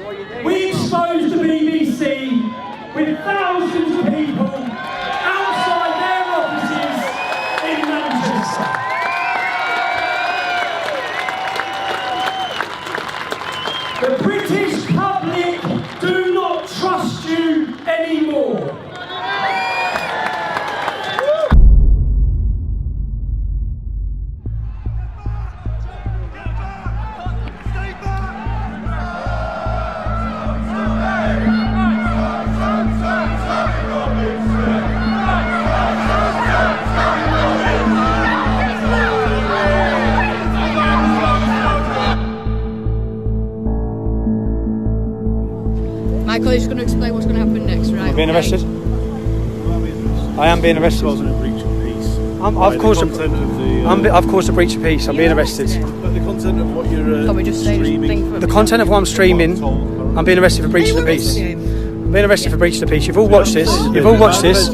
We exposed the BBC with thousands of people outside their offices in Manchester. The British public do not trust you anymore. Michael is going to explain what's going to happen next, right? I'm being arrested. I am being arrested. Causing a breach of peace. I've caused a breach of peace. I'm being arrested. But the content of what you're Can we just say streaming. The content of what I'm streaming, I'm being arrested for breaching the peace. I'm being arrested for breaching the peace. You've all watched this. You've all watched this.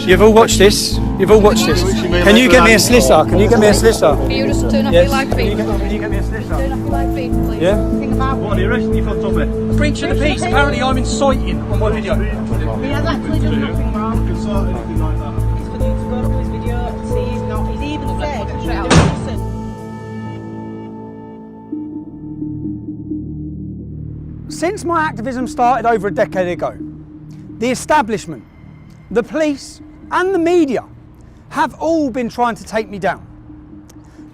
You've all watched this. You've all watched this. Can you get me a solicitor? Can you get me a solicitor? Can you just turn off Yes. your live feed? Can you get me a solicitor? Turn off your live feed, please. Yeah? What are you arresting you for, Tommy? Breach of the peace. Apparently I'm inciting on my video. He has actually done nothing wrong. You can sort anything like that. It's for you to go to his video and see he's not. He's even said put it he's straight doing this. Since my activism started over a decade ago, the establishment, the police and the media have all been trying to take me down.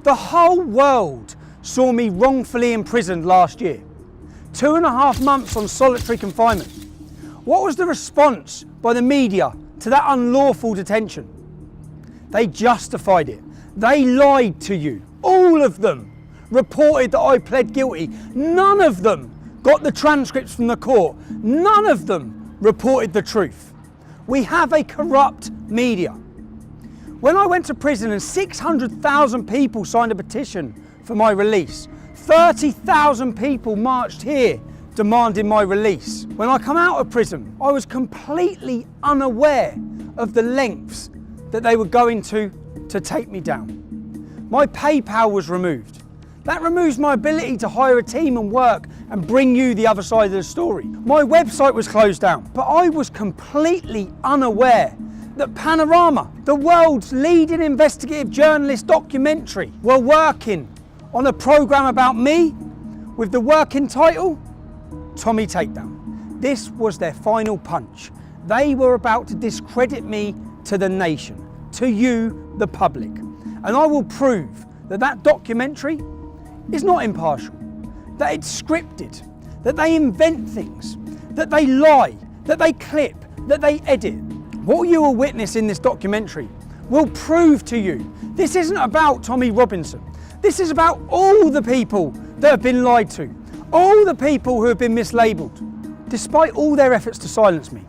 The whole world saw me wrongfully imprisoned last year. 2.5 months on solitary confinement. What was the response by the media to that unlawful detention? They justified it. They lied to you. All of them reported that I pled guilty. None of them got the transcripts from the court. None of them reported the truth. We have a corrupt media. When I went to prison and 600,000 people signed a petition for my release, 30,000 people marched here demanding my release. When I come out of prison, I was completely unaware of the lengths that they were going to take me down. My PayPal was removed. That removes my ability to hire a team and work and bring you the other side of the story. My website was closed down, but I was completely unaware that Panorama, the world's leading investigative journalist documentary, were working on a programme about me with the working title, Tommy Takedown. This was their final punch. They were about to discredit me to the nation, to you, the public. And I will prove that that documentary is not impartial, that it's scripted, that they invent things, that they lie, that they clip, that they edit. What you will witness in this documentary will prove to you this isn't about Tommy Robinson. This is about all the people that have been lied to, all the people who have been mislabelled, despite all their efforts to silence me.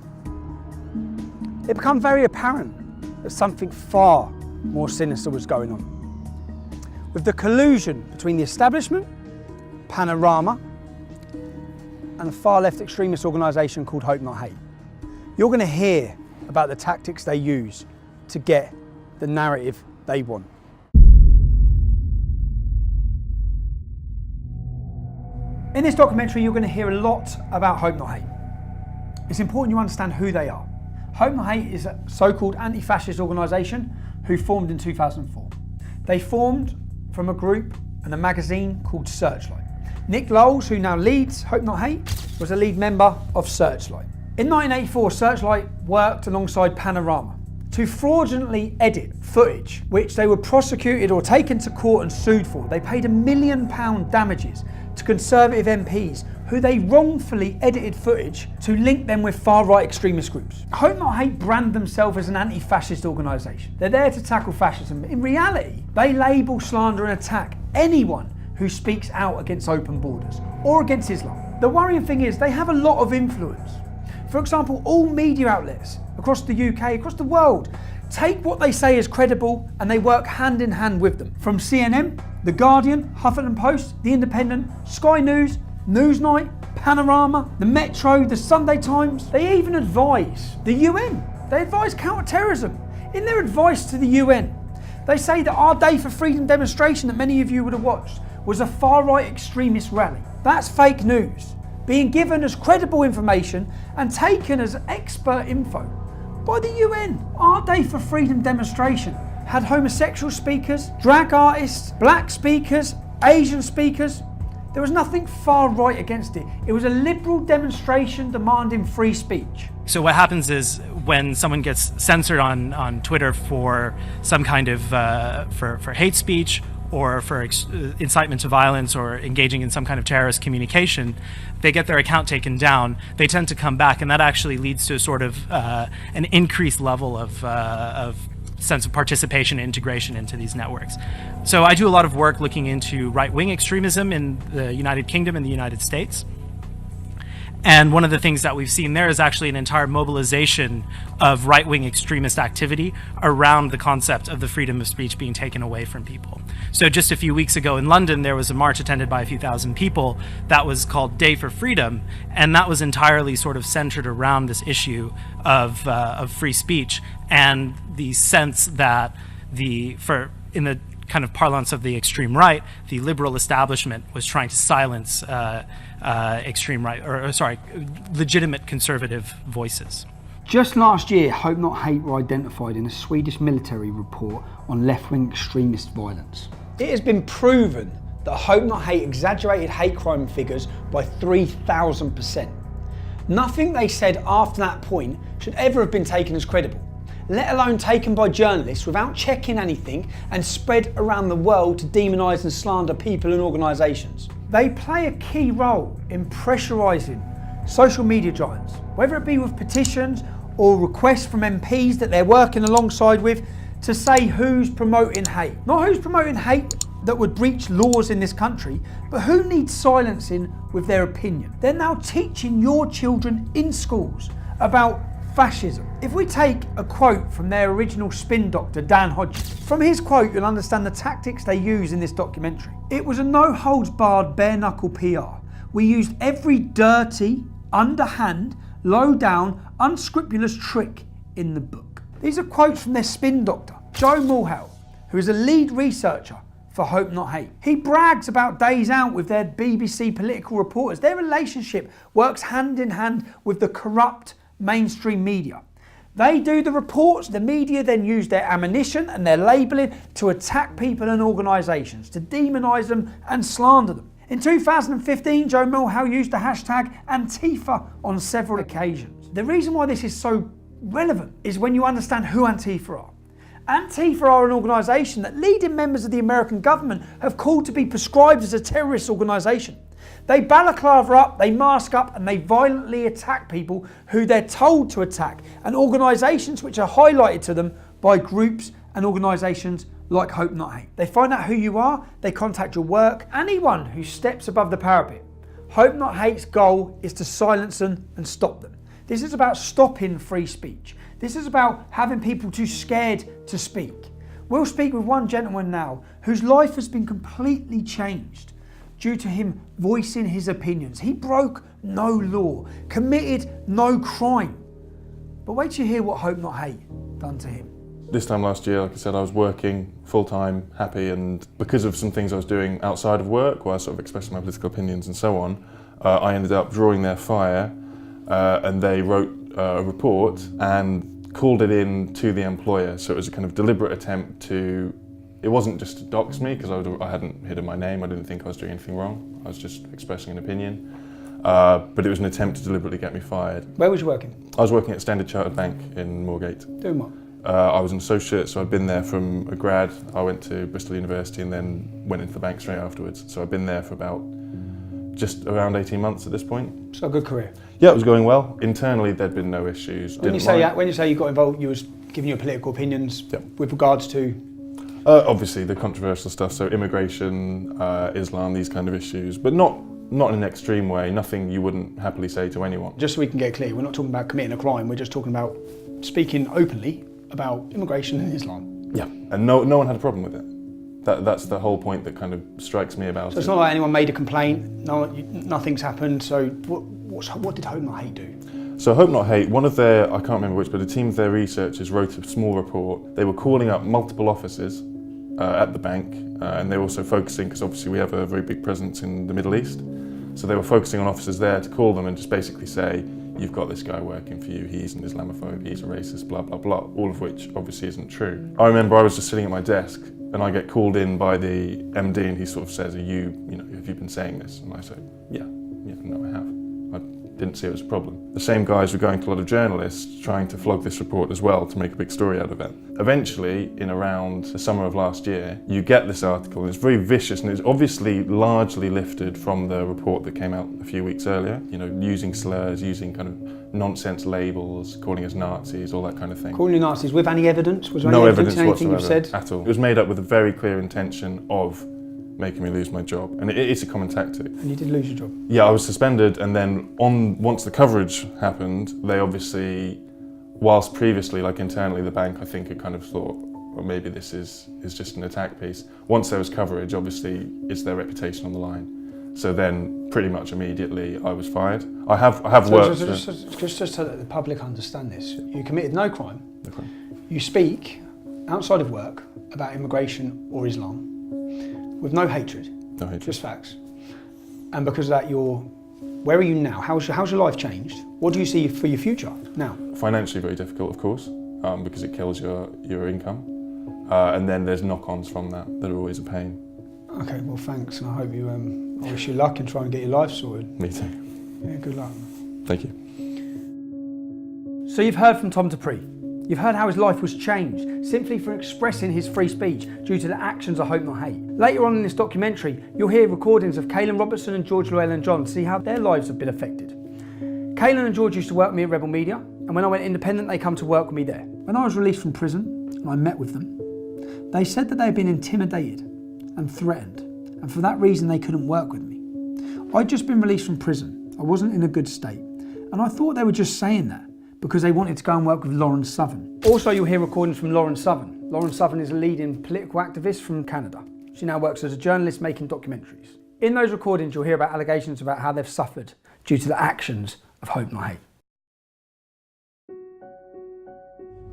It became very apparent that something far more sinister was going on. With the collusion between the establishment, Panorama, and a far left extremist organisation called Hope Not Hate. You're going to hear about the tactics they use to get the narrative they want. In this documentary, you're going to hear a lot about Hope Not Hate. It's important you understand who they are. Hope Not Hate is a so-called anti-fascist organisation who formed in 2004. They formed from a group and a magazine called Searchlight. Nick Lowles, who now leads Hope Not Hate, was a lead member of Searchlight. In 1984, Searchlight worked alongside Panorama to fraudulently edit footage which they were prosecuted or taken to court and sued for. They paid £1 million damages to Conservative MPs who they wrongfully edited footage to link them with far-right extremist groups. Hope Not Hate brand themselves as an anti-fascist organisation. They're there to tackle fascism. In reality, they label, slander and attack anyone who speaks out against open borders or against Islam. The worrying thing is they have a lot of influence. For example, all media outlets across the UK, across the world, take what they say as credible and they work hand in hand with them. From CNN, The Guardian, Huffington Post, The Independent, Sky News, Newsnight, Panorama, the Metro, the Sunday Times. They even advise the UN. They advise counter-terrorism. In their advice to the UN, they say that our Day for Freedom demonstration that many of you would have watched was a far-right extremist rally. That's fake news. being given as credible information and taken as expert info by the UN. Our Day for Freedom demonstration had homosexual speakers, drag artists, black speakers, Asian speakers. There was nothing far right against it. It was a liberal demonstration demanding free speech. So what happens is when someone gets censored on Twitter for some kind of for hate speech or for incitement to violence or engaging in some kind of terrorist communication, they get their account taken down. They tend to come back, and that actually leads to a sort of an increased level of sense of participation and integration into these networks. So I do a lot of work looking into right-wing extremism in the United Kingdom and the United States. And one of the things that we've seen there is actually an entire mobilization of right-wing extremist activity around the concept of the freedom of speech being taken away from people. So just a few weeks ago in London, there was a march attended by a few thousand people that was called Day for Freedom, and that was entirely sort of centered around this issue of free speech and the sense that in the kind of parlance of the extreme right, the liberal establishment was trying to silence extreme right, legitimate conservative voices. Just last year, Hope Not Hate were identified in a Swedish military report on left-wing extremist violence. It has been proven that Hope Not Hate exaggerated hate crime figures by 3,000%. Nothing they said after that point should ever have been taken as credible, let alone taken by journalists without checking anything and spread around the world to demonise and slander people and organisations. They play a key role in pressurising social media giants, whether it be with petitions or requests from MPs that they're working alongside with to say who's promoting hate. Not who's promoting hate that would breach laws in this country, but who needs silencing with their opinion. They're now teaching your children in schools about fascism. If we take a quote from their original spin doctor, Dan Hodges, from his quote you'll understand the tactics they use in this documentary. It was a no-holds-barred, bare-knuckle PR. We used every dirty, underhand, low-down, unscrupulous trick in the book. These are quotes from their spin doctor, Joe Mulhall, who is a lead researcher for Hope Not Hate. He brags about days out with their BBC political reporters. Their relationship works hand in hand with the corrupt mainstream media. They do the reports, the media then use their ammunition and their labelling to attack people and organisations, to demonise them and slander them. In 2015, Joe Mulhall used the hashtag Antifa on several occasions. The reason why this is so relevant is when you understand who Antifa are. Antifa are an organisation that leading members of the American government have called to be prescribed as a terrorist organisation. They balaclava up, they mask up, and they violently attack people who they're told to attack, and organisations which are highlighted to them by groups and organisations like Hope Not Hate. They find out who you are, they contact your work, anyone who steps above the parapet. Hope Not Hate's goal is to silence them and stop them. This is about stopping free speech. This is about having people too scared to speak. We'll speak with one gentleman now whose life has been completely changed due to him voicing his opinions. He broke no law, committed no crime. But wait till you hear what Hope Not Hate done to him. This time last year, like I said, I was working full-time, happy, and because of some things I was doing outside of work, where I was sort of expressing my political opinions and so on, I ended up drawing their fire, and they wrote a report and called it in to the employer. So it was a kind of deliberate attempt to, it wasn't just to dox me, because I hadn't hidden my name, I didn't think I was doing anything wrong, I was just expressing an opinion. But it was an attempt to deliberately get me fired. Where was you working? I was working at Standard Chartered Bank in Moorgate. Doing what? I was an associate, so I'd been there from a grad. I went to Bristol University and then went into the bank straight afterwards. So I've been there for about just around 18 months at this point. So a good career? Yeah, it was going well. Internally, there'd been no issues. When you say you got involved, you was giving your political opinions with regards to? Obviously the controversial stuff, so immigration, Islam, these kind of issues, but not in an extreme way, nothing you wouldn't happily say to anyone. Just so we can get clear, we're not talking about committing a crime, we're just talking about speaking openly about immigration and Islam. Yeah, and no one had a problem with it. That's the whole point that kind of strikes me about it. So it's not like anyone made a complaint, nothing's happened, so what did Hope Not Hate do? So Hope Not Hate, one of their, I can't remember which, but a team of their researchers wrote a small report. They were calling up multiple offices at the bank, and they were also focusing, because obviously we have a very big presence in the Middle East. So they were focusing on officers there to call them and just basically say, you've got this guy working for you, he's an Islamophobe, he's a racist, blah, blah, blah, all of which obviously isn't true. I remember I was just sitting at my desk and I get called in by the MD and he sort of says, have you been saying this? And I say, yeah, no, I have. I didn't see it as a problem. The same guys were going to a lot of journalists trying to flog this report as well to make a big story out of it. Eventually, in around the summer of last year, you get this article and it's very vicious and it's obviously largely lifted from the report that came out a few weeks earlier, using slurs, using kind of nonsense labels, calling us Nazis, all that kind of thing. Calling you Nazis with any evidence? Was there No any evidence in anything whatsoever you've said? at all. It was made up with a very clear intention of making me lose my job, and it's a common tactic. And you did lose your job? Yeah, I was suspended, and then once the coverage happened, they obviously, whilst previously, like internally, the bank I think had kind of thought, well, maybe this is just an attack piece. Once there was coverage, obviously, it's their reputation on the line. So then, pretty much immediately, I was fired. I have worked. Just so that the public understand this, you committed no crime. Okay. You speak outside of work about immigration or Islam with no hatred. No hatred. Just facts. And because of that, where are you now? How's your life changed? What do you see for your future now? Financially very difficult, of course, because it kills your income. And then there's knock-ons from that are always a pain. Okay, well thanks, and I hope you, I wish you luck and try and get your life sorted. Me too. Yeah, good luck. Thank you. So you've heard from Tom Dupree. You've heard how his life was changed simply for expressing his free speech due to the actions of Hope Not Hate. Later on in this documentary, you'll hear recordings of Caelan Robertson and George Llewellyn-John to see how their lives have been affected. Caelan and George used to work with me at Rebel Media, and when I went independent, they come to work with me there. When I was released from prison and I met with them, they said that they had been intimidated and threatened, and for that reason they couldn't work with me. I'd just been released from prison. I wasn't in a good state, and I thought they were just saying that because they wanted to go and work with Lauren Southern. Also, you'll hear recordings from Lauren Southern. Lauren Southern is a leading political activist from Canada. She now works as a journalist making documentaries. In those recordings, you'll hear about allegations about how they've suffered due to the actions of Hope Not Hate.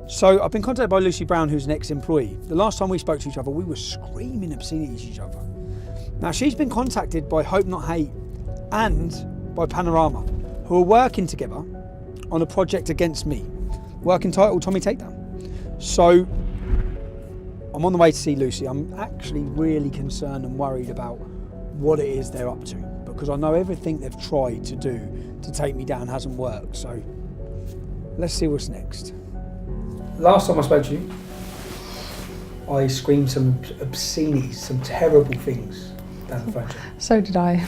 So I've been contacted by Lucy Brown, who's an ex-employee. The last time we spoke to each other, we were screaming obscenities at each other. Now, she's been contacted by Hope Not Hate and by Panorama, who are working together on a project against me, work entitled Tommy Takedown. So I'm on the way to see Lucy. I'm actually really concerned and worried about what it is they're up to, because I know everything they've tried to do to take me down hasn't worked. So let's see what's next. Last time I spoke to you, I screamed some obscenities, some terrible things down the phone. So did I.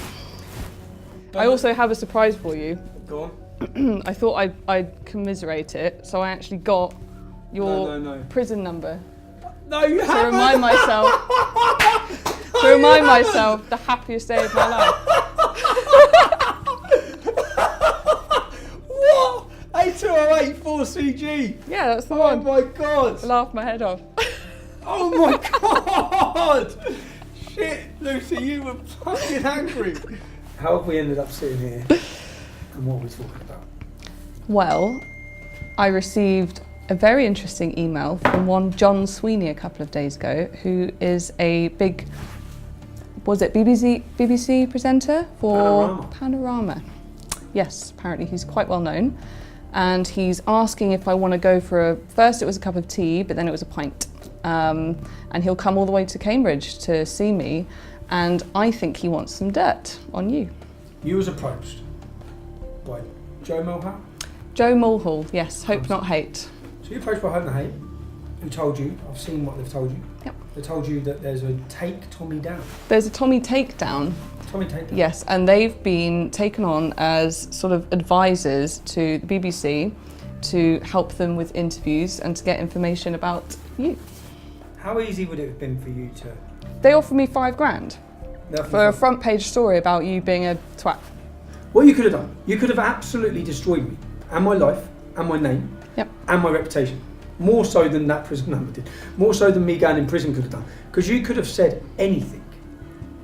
I also have a surprise for you. Go on. I thought I'd commiserate it, so I actually got your No. prison number. No, you haven't. To remind myself the happiest day of my life. What? 8208 4CG. Yeah, that's the Oh one. my god. I laughed my head off. Oh my god. Shit, Lucy, you were fucking angry. How have we ended up sitting here and what are we talking about? Well, I received a very interesting email from one John Sweeney a couple of days ago, who is a big, BBC presenter for Panorama. Yes, apparently he's quite well known. And he's asking if I want to go for first it was a cup of tea, but then it was a pint. And he'll come all the way to Cambridge to see me. And I think he wants some dirt on you. You was approached by Joe Mulhall? Joe Mulhall, yes, Hope Not Hate. So you approached by Hope Not Hate, who told you, I've seen what they've told you. Yep. They told you that there's a Take Tommy Down. There's a Tommy Takedown. Tommy Takedown? Yes, and they've been taken on as sort of advisors to the BBC to help them with interviews and to get information about you. How easy would it have been for you to... They offered me $5,000 for a front page story about you being a twat. What you could have done, you could have absolutely destroyed me, and my life, and my name, Yep. and my reputation. More so than that prison number did. More so than me going in prison could have done. Because you could have said anything,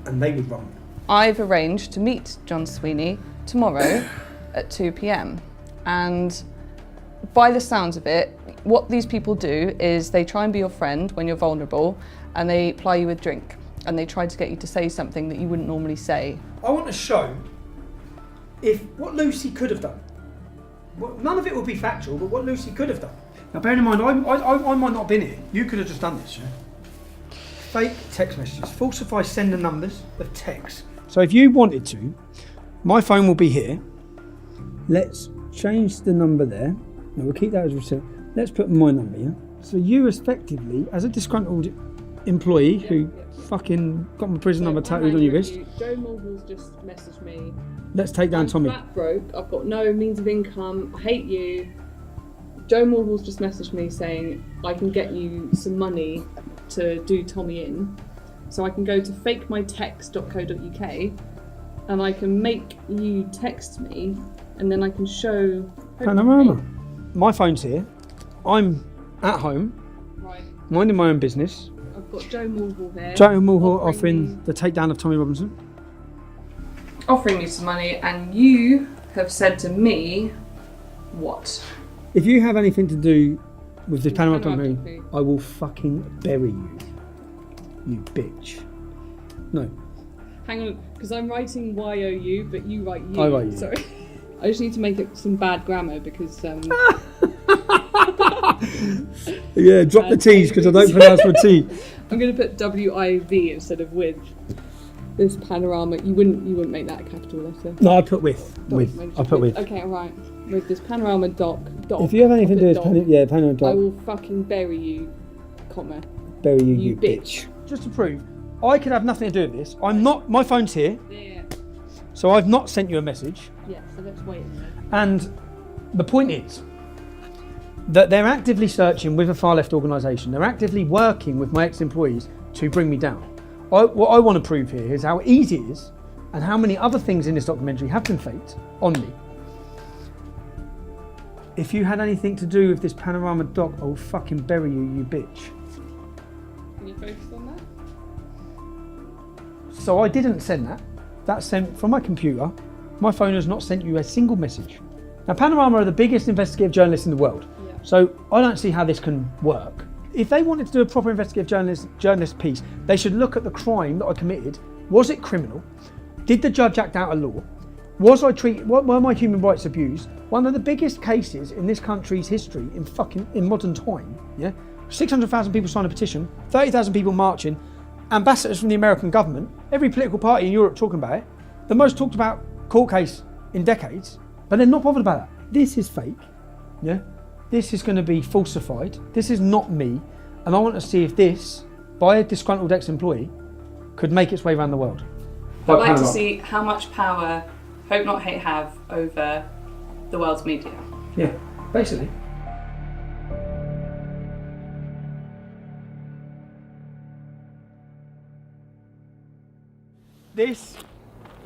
and they would run me. I've arranged to meet John Sweeney tomorrow at 2 p.m. And by the sounds of it, what these people do is they try and be your friend when you're vulnerable, and they ply you with drink, and they try to get you to say something that you wouldn't normally say. I want to show if what Lucy could have done. None of it will be factual, but what Lucy could have done. Now, bearing in mind, I might not have been here. You could have just done this, yeah? Fake text messages. Falsify sender numbers of text. So if you wanted to, my phone will be here. Let's change the number there. No, we'll keep that as receipt. Let's put my number here. So you effectively, as a disgruntled employee who fucking got my prison number tattooed on your wrist. Joe Mulhall's just messaged me. Let's take down Tommy. I'm flat broke. I've got no means of income. I hate you. Joe Mulhall's just messaged me saying I can get you some money to do Tommy in. So I can go to fakemytext.co.uk and I can make you text me and then I can show Panorama. My phone's here. I'm at home, right. minding my own business. I've got Joe Mulhall here. Joe Mulhall offering the takedown of Tommy Robinson. Offering me some money, and you have said to me, what? If you have anything to do with this Panama Panorama documentary, I will fucking bury you. You bitch. No. Hang on, because I'm writing YOU, but you write you. I write you. Sorry. I just need to make it some bad grammar because. Yeah, drop the T's because I don't pronounce my T. I'm going to put WIV instead of with. This panorama, you wouldn't make that a capital letter. No, I put with. I put with. Okay, alright. With this panorama doc. If you have anything to do with Panorama doc, I will fucking bury you, comma. Bury you bitch. Just to prove, I could have nothing to do with this. I'm not. My phone's here. Yeah. So I've not sent you a message. Yeah. So let's wait a minute. And the point is that they're actively searching with a far left organisation. They're actively working with my ex-employees to bring me down. What I want to prove here is how easy it is and how many other things in this documentary have been faked on me. If you had anything to do with this Panorama doc, I will fucking bury you, you bitch. Can you focus on that? So I didn't send that. That's sent from my computer. My phone has not sent you a single message. Now, Panorama are the biggest investigative journalists in the world. Yeah. So I don't see how this can work. If they wanted to do a proper investigative journalist piece, they should look at the crime that I committed. Was it criminal? Did the judge act out of law? Were my human rights abused? One of the biggest cases in this country's history in modern time. Yeah, 600,000 people signed a petition, 30,000 people marching, ambassadors from the American government, every political party in Europe talking about it. The most talked about court case in decades, but they're not bothered about that. This is fake. Yeah. This is going to be falsified. This is not me. And I want to see if this, by a disgruntled ex-employee, could make its way around the world. I'd like to see how much power Hope Not Hate have over the world's media. Yeah, basically. This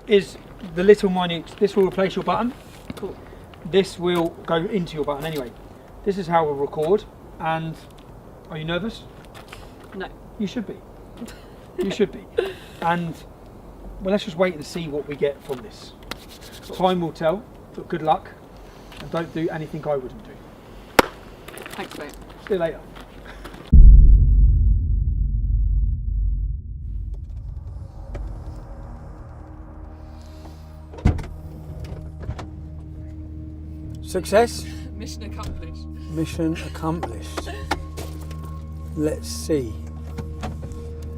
is the little mining. This will replace your button. Cool. This will go into your button anyway. This is how we'll record. And are you nervous? No. You should be. You should be. And well, let's just wait and see what we get from this. Time will tell, but good luck. And don't do anything I wouldn't do. Thanks, mate. See you later. Success? Mission accomplished. Mission accomplished. Let's see.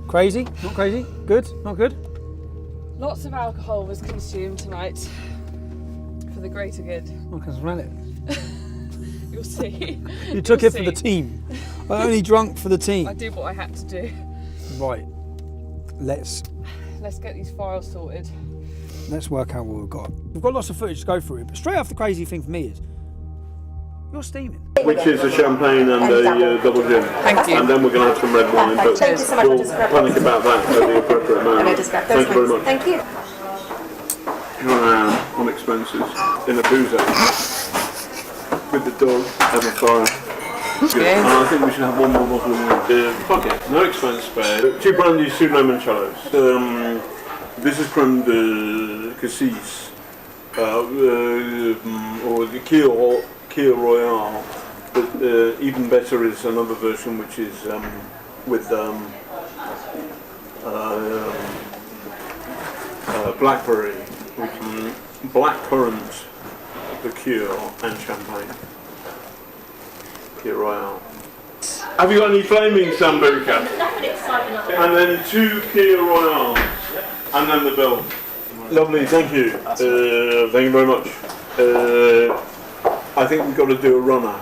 Crazy? Not crazy? Good? Not good? Lots of alcohol was consumed tonight for the greater good. I can smell it. You'll see. You took it for the team. I only drunk for the team. I did what I had to do. Right. Let's get these files sorted. Let's work out what we've got. We've got lots of footage to go through, but straight off the crazy thing for me is you're steaming. Which is a champagne and a double gin. Thank you. And then we're going to have some red wine, but Thank you so much. we'll panic about that at the appropriate moment. Thank you very much. Thank you. Here I am on expenses in a boozer with the dog and the fire. Good. And I think we should have one more bottle of wine. Fuck it, no expense spared. 2 brandies, 2 limoncellos. This is creme de cassis, or the Keel Royale. But even better is another version which is with blackberry. blackcurrant liqueur and champagne. Liqueur Royale. Have you got any flaming Sambuca? And then 2 Kia Royales. And then the bill. Lovely, thank you. Thank you very much. I think we've got to do a runner.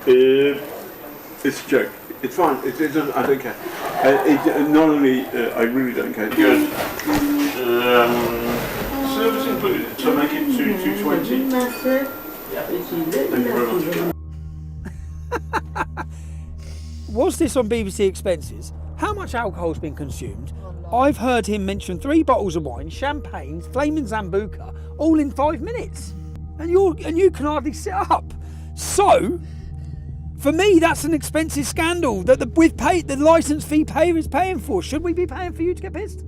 It's a joke. It's fine. It doesn't, I don't care. Not only, I really don't care. Good. Service included. So make it 220. Thank you very much. Was this on BBC Expenses? How much alcohol's been consumed? I've heard him mention 3 bottles of wine, champagne, flaming Sambuca, all in 5 minutes. And you can hardly sit up. So, for me, that's an expensive scandal that the licence fee payer is paying for. Should we be paying for you to get pissed?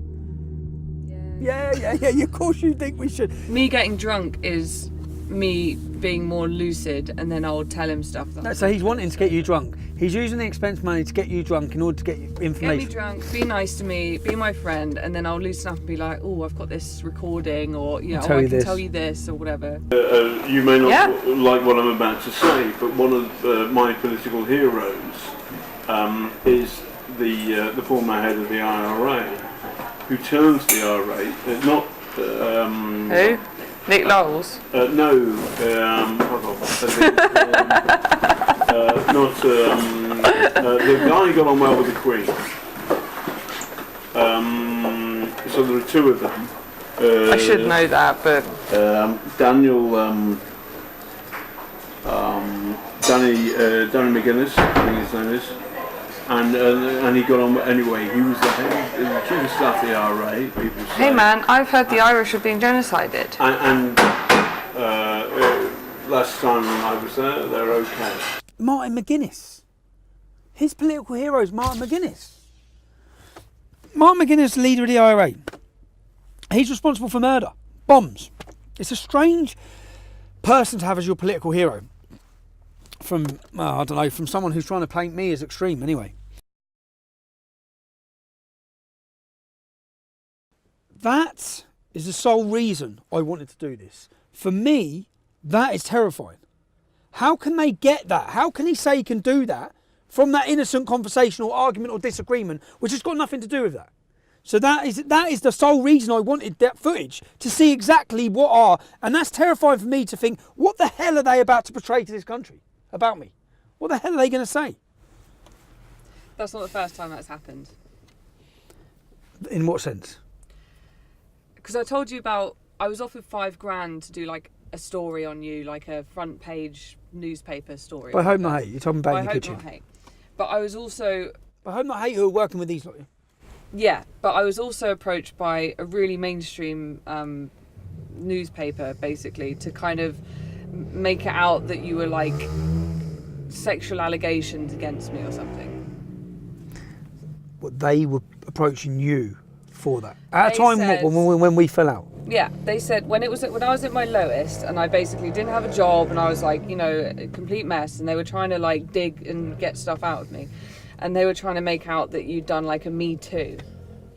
Yeah. Of course you think we should. Me getting drunk is me being more lucid, and then I'll tell him stuff. So he's wanting to get you drunk. He's using the expense money to get you drunk in order to get you information. Get me drunk, be nice to me, be my friend, and then I'll loosen up and be like, oh, I've got this recording, or I can tell you this, or whatever. You may not like what I'm about to say, but one of my political heroes is the former head of the IRA, who turns the IRA, not... Who? Nick Knowles? No, the guy got on well with the Queen. So there are 2 of them. I should know that, but... Danny McGuinness, I think his name is. And he got on anyway. He was the chief of staff of the IRA. People say. Hey man, I've heard the Irish are being genocided. And last time I was there, they're okay. Martin McGuinness. His political hero is Martin McGuinness. Martin McGuinness, leader of the IRA. He's responsible for murder, bombs. It's a strange person to have as your political hero. From someone who's trying to paint me as extreme anyway. That is the sole reason I wanted to do this. For me, that is terrifying. How can they get that? How can he say he can do that from that innocent conversation or argument or disagreement, which has got nothing to do with that? So that is the sole reason I wanted that footage, to see exactly what are, and that's terrifying for me to think, what the hell are they about to portray to this country about me? What the hell are they going to say? That's not the first time that's happened. In what sense? Because I told you about, I was offered $5,000 to do like a story on you, like a front page newspaper story. By Hope Not Hate, you're talking about in your kitchen. By Hope Not Hate. But I was also... By Hope Not Hate, who are working with these lot. Yeah, but I was also approached by a really mainstream newspaper, basically, to kind of make it out that you were like sexual allegations against me or something. What, they were approaching you for that at a time when we fell out? Yeah, they said when I was at my lowest and I basically didn't have a job and I was like, a complete mess, and they were trying to like dig and get stuff out of me, and they were trying to make out that you'd done like a Me Too.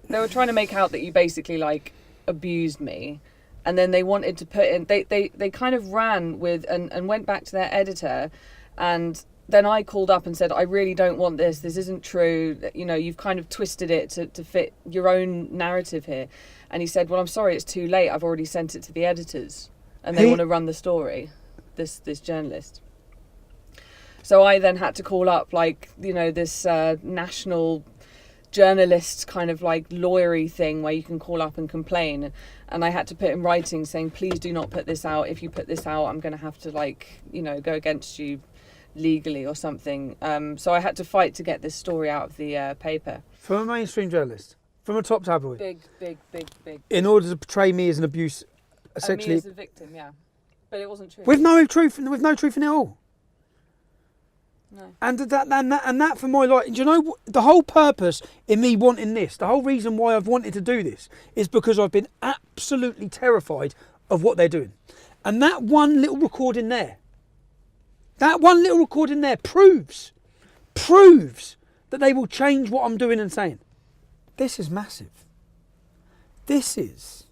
They were trying to make out that you basically like abused me, and then they wanted to put in, they kind of ran with and went back to their editor, and then I called up and said, I really don't want this isn't true, you've kind of twisted it to fit your own narrative here. And he said, well, I'm sorry, it's too late, I've already sent it to the editors and they want to run the story, this journalist. So I then had to call up this national journalist kind of like lawyery thing where you can call up and complain, and I had to put in writing saying, please do not put this out. If you put this out, I'm going to have to go against you legally or something. So I had to fight to get this story out of the paper. From a mainstream journalist, from a top tabloid. Big. In order to portray me as an abuse, essentially. Me as a victim, yeah. But it wasn't true. With no truth in it all. No. And that for my life, do you know the whole purpose in me wanting this, the whole reason why I've wanted to do this is because I've been absolutely terrified of what they're doing. And that one little recording there proves that they will change what I'm doing and saying. This is massive. This is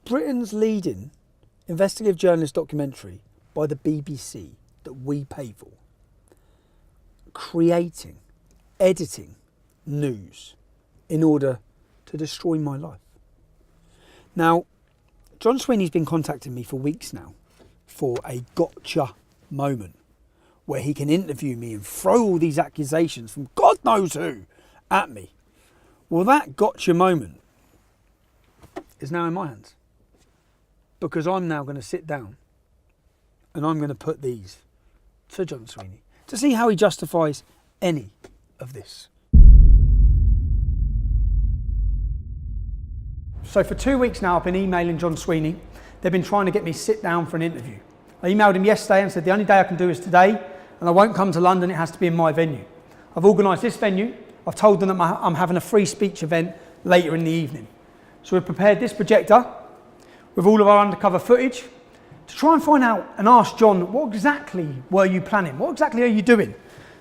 Britain's leading investigative journalist documentary by the BBC that we pay for, creating, editing news in order to destroy my life. Now, John Sweeney's been contacting me for weeks now for a gotcha moment where he can interview me and throw all these accusations from God knows who at me. Well, that gotcha moment is now in my hands, because I'm now going to sit down and I'm going to put these to John Sweeney to see how he justifies any of this. So for 2 weeks now I've been emailing John Sweeney. They've been trying to get me sit down for an interview. I emailed him yesterday and said the only day I can do is today, and I won't come to London, it has to be in my venue. I've organised this venue. I've told them that I'm having a free speech event later in the evening. So we've prepared this projector with all of our undercover footage to try and find out and ask John, what exactly were you planning? What exactly are you doing?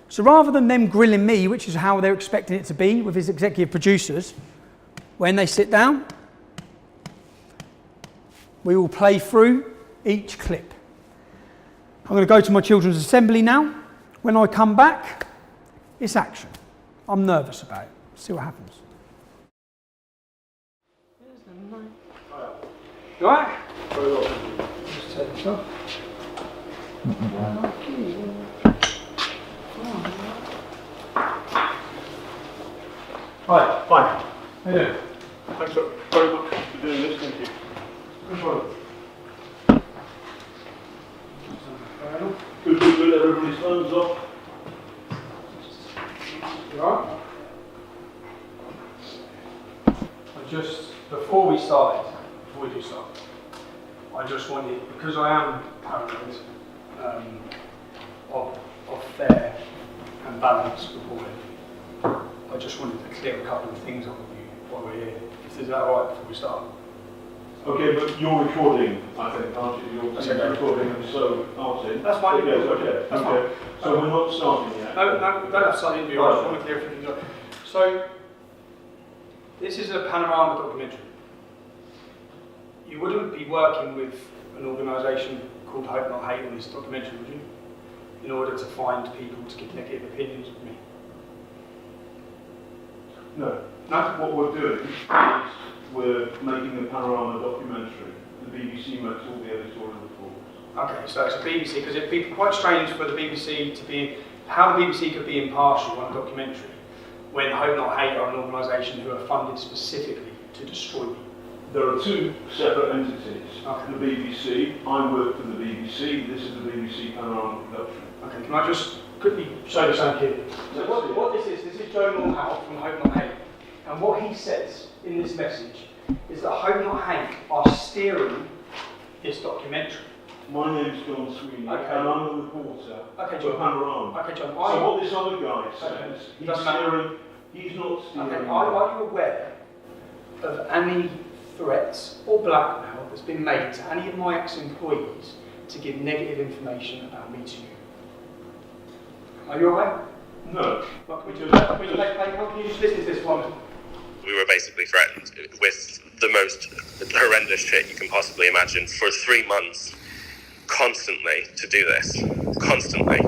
So rather than them grilling me, which is how they're expecting it to be with his executive producers, when they sit down, we will play through each clip. I'm going to go to my children's assembly now. When I come back, it's action. I'm nervous about it. See what happens. You all right? Very well. Just take this off. Hi. Fine. How you doing? Thanks very much for doing this, thank you. Good, everybody's phones off. You all right? Before we do start, I just wanted, because I am paranoid of fair and balanced reporting, I just wanted to clear a couple of things up with you while we're here. Is that all right before we start? Okay, but you're recording, I think, aren't you? You're okay. recording, and so aren't you? That's fine. Yes, okay. That's okay. fine. So we're not starting yet? No, we don't have to start the interview. I just want to clear a few things up. So, this is a panorama documentary. You wouldn't be working with an organisation called Hope Not Hate on this documentary, would you? In order to find people to give negative opinions of me. No. No? What we're doing is we're making a panorama documentary. The BBC makes all the editorial reports. Okay, so it's a BBC, because it'd be quite strange for the BBC to be, how the BBC could be impartial on a documentary when Hope Not Hate are an organisation who are funded specifically to destroy me. There are two separate entities. Okay. The BBC, I work for the BBC, this is the BBC Panorama production. Okay, can I just quickly show you something here? So what this is Joe Moorhouse from Hope Not Hate. And what he says in this message is that Hope Not Hate are steering this documentary. My name's John Sweeney, Okay. and I'm the reporter Okay, for John. Panorama. Okay, John. So what this other guy says, It doesn't matter. he's not steering. Okay, are you aware of any threats or blackmail that's been made to any of my ex-employees to give negative information about me to you? Are you aware? No. Well, can you just listen to this one? We were basically threatened with the most horrendous shit you can possibly imagine for 3 months, constantly, to do this. Constantly.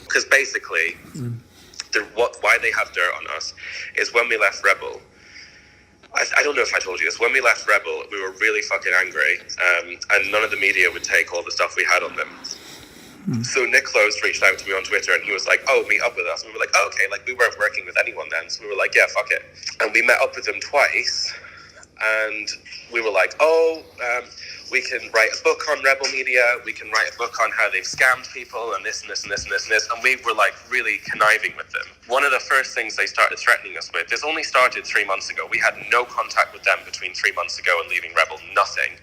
Because basically, why they have dirt on us is when we left Rebel, I don't know if I told you this, when we left Rebel, we were really fucking angry, and none of the media would take all the stuff we had on them. So Nick Close reached out to me on Twitter and he was like, oh, meet up with us. And we were like, oh, okay, like we weren't working with anyone then. So we were like, yeah, fuck it. And we met up with them twice and we were like, we can write a book on Rebel Media. We can write a book on how they've scammed people and this and this and this and this and this. And we were like really conniving with them. One of the first things they started threatening us with, this only started 3 months ago. We had no contact with them between 3 months ago and leaving Rebel, nothing.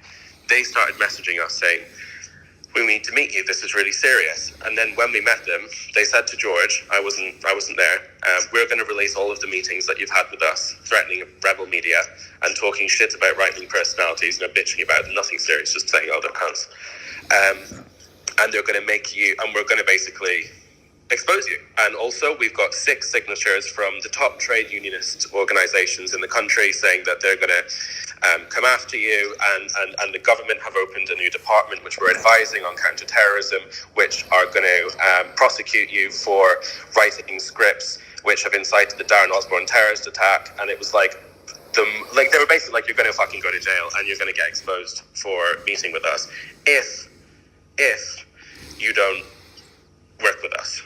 They started messaging us saying, we need to meet you, this is really serious. And then when we met them, they said to George, I wasn't there, we're going to release all of the meetings that you've had with us, threatening Rebel Media and talking shit about right-wing personalities and bitching about nothing serious, just saying, oh, they're cunts. And they're going to make you, and we're going to basically expose you. And also, we've got 6 signatures from the top trade unionist organizations in the country saying that they're going to come after you, and the government have opened a new department which we're advising on counter-terrorism, which are going to prosecute you for writing scripts which have incited the Darren Osborne terrorist attack. And it was like, they were basically like, you're going to fucking go to jail and you're going to get exposed for meeting with us if you don't work with us.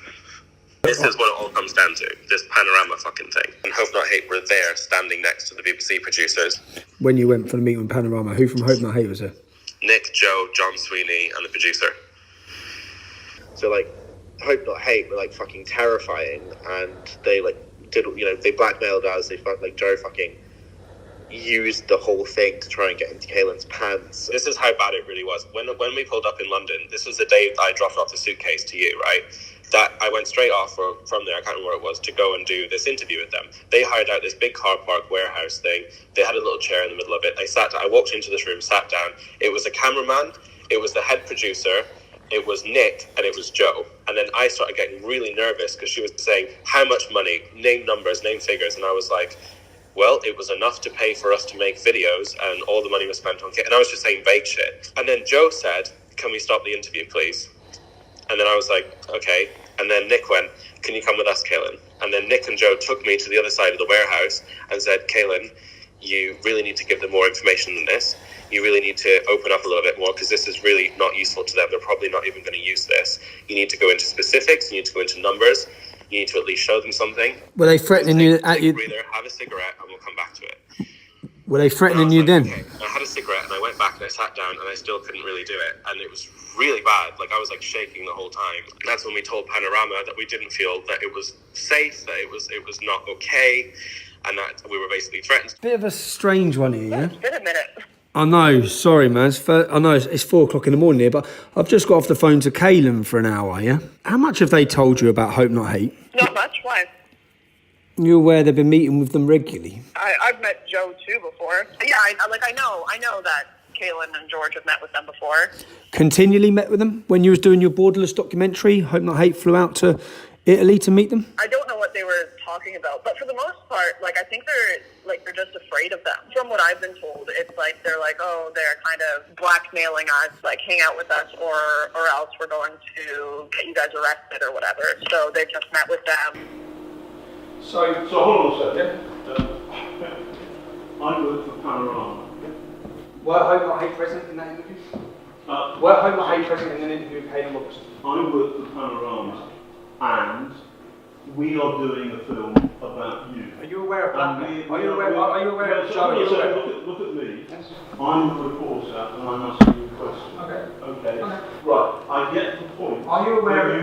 This is what it all comes down to, this panorama fucking thing. And Hope Not Hate were there standing next to the BBC producers. When you went for the meeting with Panorama, who from Hope Not Hate was there? Nick, Joe, John Sweeney, and the producer. So like, Hope Not Hate were like fucking terrifying, and they like did, you know, they blackmailed us. They felt like Joe fucking used the whole thing to try and get into Kaylin's pants. This is how bad it really was. When we pulled up in London, this was the day I dropped off the suitcase to you, right? That I went straight off from there, I can't remember where it was, to go and do this interview with them. They hired out this big car park warehouse thing. They had a little chair in the middle of it. I walked into this room, sat down. It was a cameraman, it was the head producer, it was Nick, and it was Joe. And then I started getting really nervous because she was saying, how much money, name numbers, name figures. And I was like, well, it was enough to pay for us to make videos, and all the money was spent on kit. And I was just saying vague shit. And then Joe said, can we stop the interview, please? And then I was like, okay. And then Nick went, can you come with us, Kaylin? And then Nick and Joe took me to the other side of the warehouse and said, Kaylin, you really need to give them more information than this. You really need to open up a little bit more, because this is really not useful to them. They're probably not even going to use this. You need to go into specifics. You need to go into numbers. You need to at least show them something. Were they threatening you at you? Breather, have a cigarette, and we'll come back to it. Were they threatening you then? Okay. I had a cigarette, and I went back and I sat down, and I still couldn't really do it. And it was really bad. Like, I was like shaking the whole time. And that's when we told Panorama that we didn't feel that it was safe, that it was not okay, and that we were basically threatened. Bit of a strange one here, yeah? It's been a minute. I know, sorry man, I know it's 4 o'clock in the morning here, but I've just got off the phone to Kaylin for an hour, yeah? How much have they told you about Hope Not Hate? Not much. Why? You're aware they've been meeting with them regularly? I've met Joe too before. Yeah, I know that Kaylin and George have met with them before. Continually met with them? When you was doing your Borderless documentary, Hope Not Hate flew out to Italy to meet them? I don't know what they were talking about, but for the most part, like, I think they're just afraid of them. From what I've been told, it's like they're like, oh, they're kind of blackmailing us, like, hang out with us, or else we're going to get you guys arrested or whatever. So they've just met with them. So hold on a second. I work for Panorama. Were Hope Not Hate present in that interview? Were Hope Not Hate present in an interview with Kaylin Robertson? I work for Panorama, and we are doing a film about you. Are you aware of blackmail? Are you aware of Joe? Look at me. Yes. I'm a reporter, and I'm asking you a question. Okay. Right. I get the point. Are you aware? Are you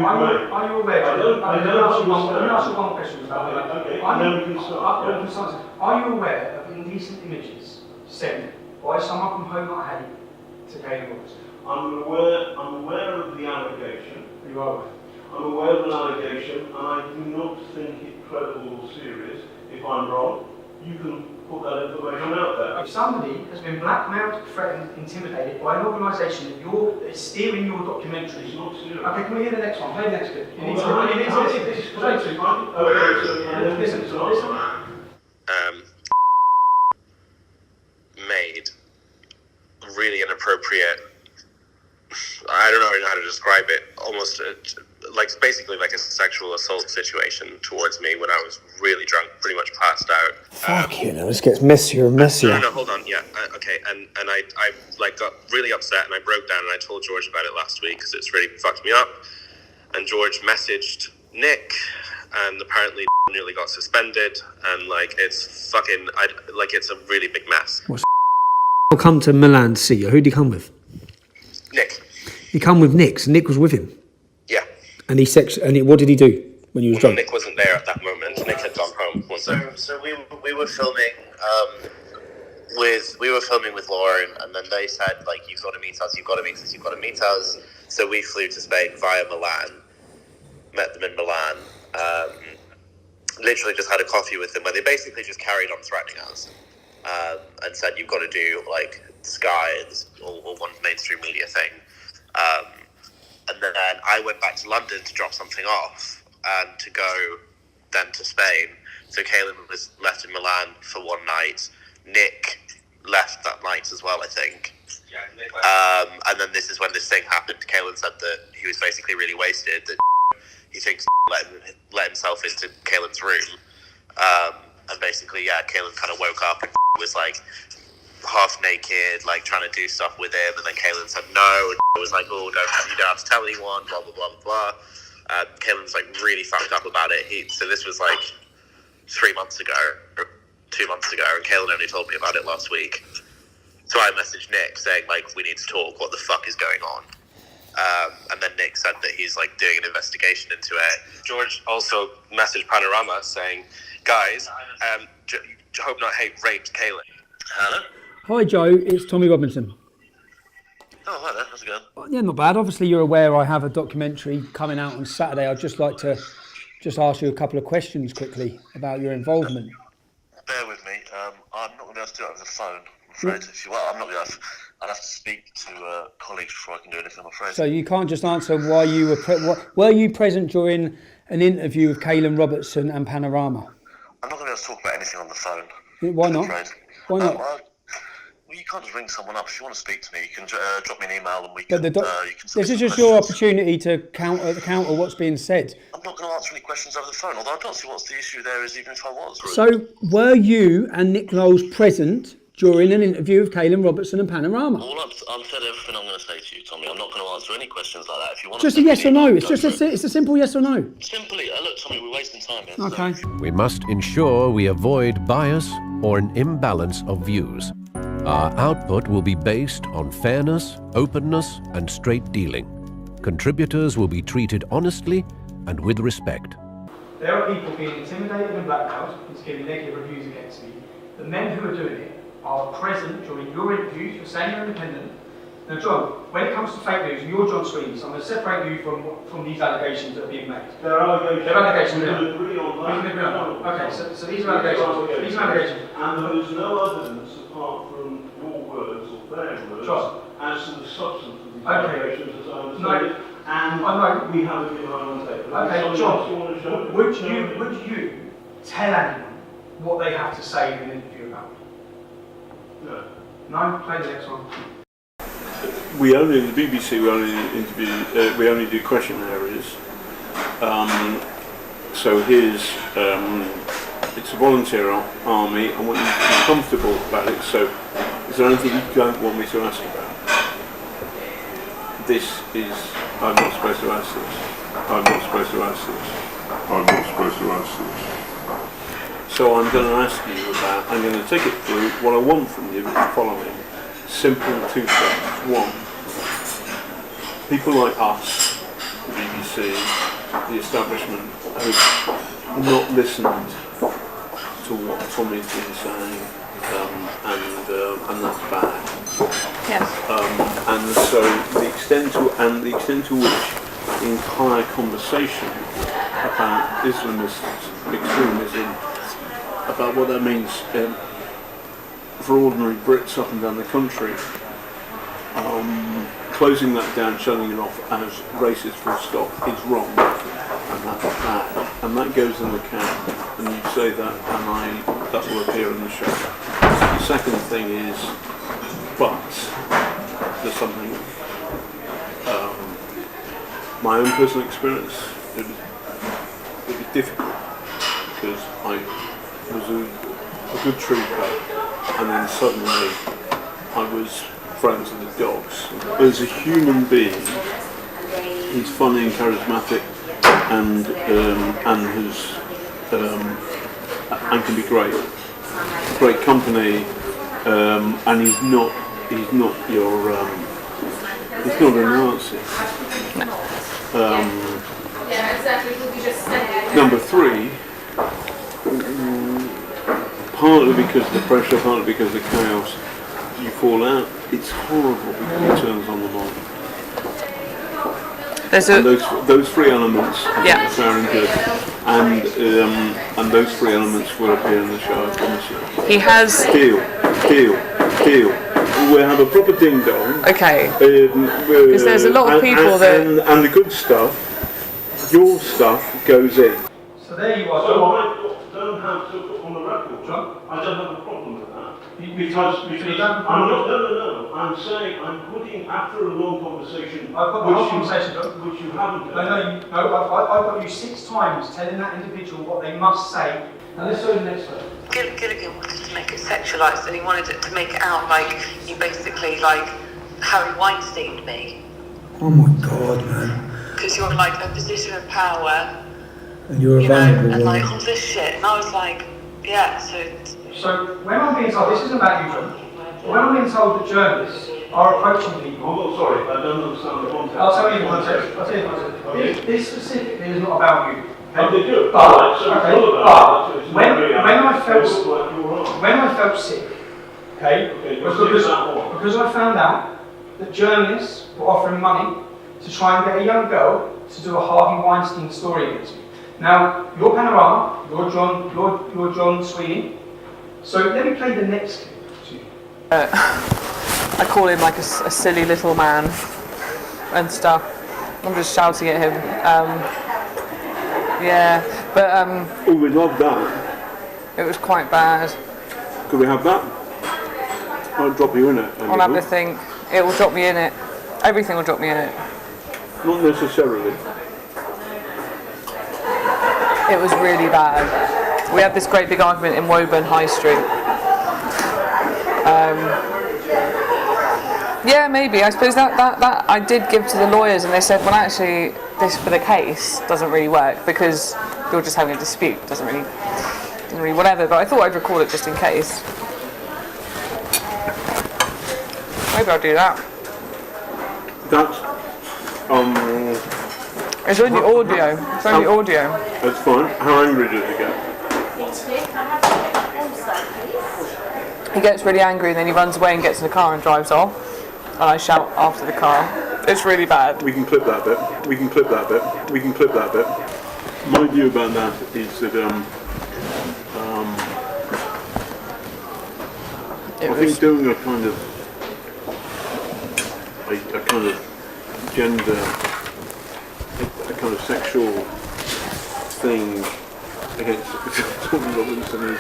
aware? I don't Let me ask you one question about that. Okay. Then we can start. Are you aware of indecent images sent by someone from Hope Not Hate to Kaylin Robertson? I'm aware of the allegation. You are. I'm aware of an allegation, and I do not think it credible or serious. If I'm wrong, you can put that information out there. If somebody has been blackmailed, threatened, intimidated by an organisation that is steering your documentary. It's not serious. Okay, can we hear the next one? Play the next bit. Made really inappropriate, I don't know how to describe it, almost basically like a sexual assault situation towards me when I was really drunk, pretty much passed out. Fuck you know, this gets messier and messier. No, hold on, yeah, okay, and I got really upset, and I broke down, and I told George about it last week because it's really fucked me up, and George messaged Nick, and apparently nearly got suspended, and it's it's a really big mess. I'll come to Milan to see you. Who'd he come with? Nick. He come with Nick, so Nick was with him. Yeah. And what did he do when you was drunk? Nick wasn't there at that moment. Nick had gone home. So we were filming with Lauren, and then they said you've got to meet us. So we flew to Spain via Milan, met them in Milan, literally just had a coffee with them where they basically just carried on threatening us, and said you've got to do Sky and all one mainstream media thing. And then I went back to London to drop something off and to go then to Spain. So Kaelin was left in Milan for one night. Nick left that night as well, I think. And then this is when this thing happened. Kaelin said that he was basically really wasted, that he thinks let himself into Kaelin's room. And basically, Kaelin kind of woke up and was like half naked, like trying to do stuff with him. And then Kaelin said no, and was like, oh, you don't have to tell anyone, blah, blah, blah, blah, blah. Kaelin was like really fucked up about it. So this was like 3 months ago, or 2 months ago, and Kaelin only told me about it last week. So I messaged Nick saying, like, we need to talk, what the fuck is going on? And then Nick said that he's like doing an investigation into it. George also messaged Panorama saying, guys, hope not hate raped Kaelin. Hello? Hi Joe, it's Tommy Robinson. Oh, hi there, how's it going? Yeah, not bad. Obviously you're aware I have a documentary coming out on Saturday. I'd just like to ask you a couple of questions quickly about your involvement. Bear with me, I'm not going to be able to do it over the phone, I'm afraid. I'm not going to I'd have to speak to colleagues before I can do anything, I'm afraid. So you can't just answer why you were you present during an interview with Kaelin Robertson and Panorama? I'm not going to be able to talk about anything on the phone. Why not? Why not? Well, you can't just ring someone up. If you want to speak to me, you can drop me an email and we But can... this is just your opportunity to counter what's being said. I'm not going to answer any questions over the phone, although I don't see what's the issue there is, even if I was. Really. So were you and Nick Knowles present during an interview with Kaelin Robertson and Panorama? I've said everything I'm going to say to you, Tommy. I'm not going to answer any questions like that. If you want Just to a yes or no. It's just it's a simple yes or no. Simply, look, Tommy, we're wasting time here. Okay. We must ensure we avoid bias or an imbalance of views. Our output will be based on fairness, openness, and straight dealing. Contributors will be treated honestly and with respect. There are people being intimidated and blackmailed into giving negative reviews against me. The men who are doing it are present during your interviews. You're saying you're independent. Now, John, when it comes to fake news, you're John Sweeney, so I'm going to separate you from these allegations that are being made. There are allegations. There are allegations. We can agree on that. We can agree on that. Okay, so these are allegations. These are allegations. And there is no evidence apart from your words or their words John, as to the substance of these allegations as I understand it. And I know. we have it behind on tape. Okay, John, would you tell anyone what they have to say in an interview about me? No. No? Play the next one. We only, the BBC, we only do questionnaires. So here's, it's a volunteer army. I want you to be comfortable about it. So is there anything you don't want me to ask about? I'm not supposed to ask this. I'm not supposed to ask this. I'm not supposed to ask this. So I'm going to ask you about, I'm going to take it through. What I want from you is the following. Simple 2 steps. 1. People like us, the BBC, the establishment, have not listened to what Tommy's been saying, and that's bad. Yes. And so the extent to which the entire conversation about Islamism, extremism, about what that means for ordinary Brits up and down the country, closing that down, shutting it off as racist full stop is wrong, and that's bad, and that goes in the can, and you say that, and that will appear in the show. The second thing is, but there's something, my own personal experience, it was difficult, because I was a good trooper, and then suddenly I was friends with the dogs. As a human being, he's funny and charismatic, and can be great company, and he's not your he's not a Nazi. Number 3, partly because of the pressure, partly because of the chaos, you fall out. It's horrible because he turns on the mic. And those 3 elements are fair and good, and those 3 elements will appear in the show, I promise you. He has... Deal. We'll have a proper ding-dong. Okay. Because there's a lot of people and the good stuff, your stuff goes in. So there you are, So John. I don't have to put on the record, John? I don't have a problem with that. Because I'm not, no. I'm saying I'm putting, after a long conversation, I've got the whole conversation, John. which you haven't No, done. I've got you 6 times telling that individual what they must say. Now let's go to the next one. Gilligan wanted to make it sexualised, and he wanted it to make it out like you basically like Harry Weinsteined me. Oh my God, man. Because you're like a position of power, And you're a you know, vulnerable and like woman. all this shit. And I was like, yeah, So when I'm being told, this isn't about you, John, but when I'm being told that journalists are approaching people. I'm not sorry, I don't understand the context. I'll tell you the context. Okay. This specifically is not about you. Oh, they do. But, So it's okay, not about that, so it's when not really I felt sick, okay, because I found out that journalists were offering money to try and get a young girl to do a Harvey Weinstein story against me. Now, you're Panorama, you're John Sweeney. So let me play the next clip to you. I call him like a silly little man and stuff. I'm just shouting at him. Yeah, but Oh, we love that. it was quite bad. Could we have that? I'll drop you in it. I'll have to think. It will drop me in it. Everything will drop me in it. Not necessarily. It was really bad. We had this great big argument in Woburn High Street. Yeah, maybe. I suppose that I did give to the lawyers, and they said, well, actually, this for the case doesn't really work because you're just having a dispute. Doesn't really whatever. But I thought I'd record it just in case. Maybe I'll do that. That's It's only audio. It's only audio. That's fine. How angry does it get? He gets really angry and then he runs away and gets in the car and drives off. And I shout after the car. It's really bad. We can clip that bit. We can clip that bit. We can clip that bit. My view about that is that I think doing a kind of gender, a kind of sexual thing against Tommy Robinson is.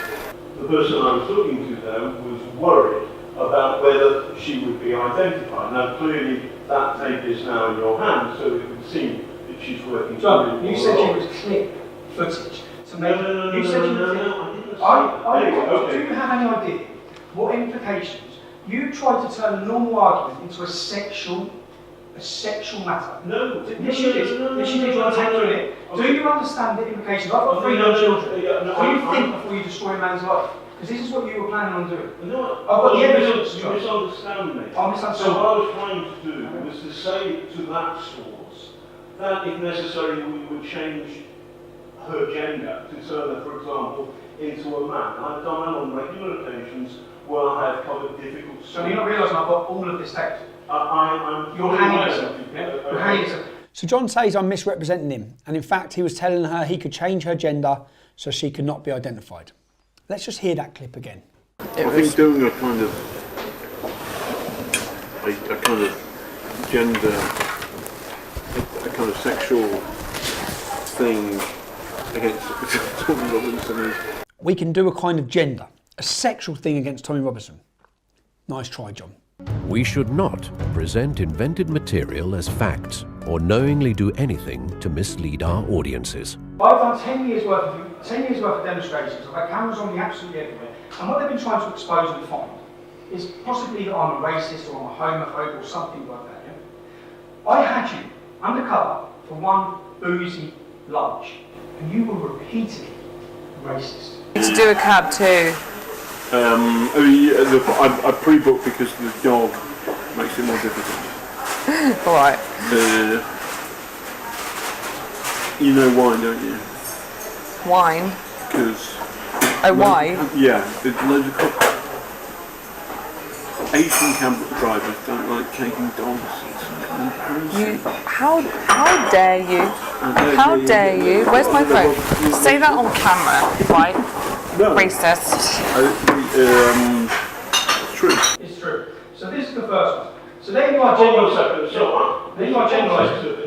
The person I was talking to there was worried about whether she would be identified. Now clearly that tape is now in your hands, so it would seem that she's working. John, you said you was clip footage to make. No, You said you I was. didn't say. Do you have any idea what implications? You tried to turn a normal argument into a sexual matter. No. Yes, you did. Yes, you did. You want to take through it. Do you understand the implications? I've got 3 young children. Do you think before you destroy a man's life? Because this is what you were planning on doing. No, I've got the evidence. you misunderstand me. I misunderstand. So what I was trying to do was to say to that source that if necessary we would change her gender to turn her, for example, into a man. I've done that on regular occasions where I have covered difficult So you're not realising I've got all of this tape? You're hanging yourself. You're hanging yourself. So John says I'm misrepresenting him, and in fact he was telling her he could change her gender so she could not be identified. Let's just hear that clip again. I think doing a kind of gender, a kind of sexual thing against Tommy Robinson is. We can do a kind of gender, a sexual thing against Tommy Robinson. Nice try, John. We should not present invented material as facts or knowingly do anything to mislead our audiences. I've done 10 years worth of demonstrations. I've had cameras on me absolutely everywhere. And what they've been trying to expose and find is possibly that I'm a racist or I'm a homophobe or something like that. Yeah? I had you undercover for one boozy lunch, and you were repeatedly racist. To do a cab too. I pre-booked because the dog makes it more difficult. Alright. You know why, don't you? Wine? Because... Oh, why? Yeah, there's loads of Asian cab drivers don't like taking dogs. How dare you? How dare you? Where's my phone? Say that on camera, right? No. Racist. It's true. It's true. So this is the first one. So then you are generalising. So then you are generalising.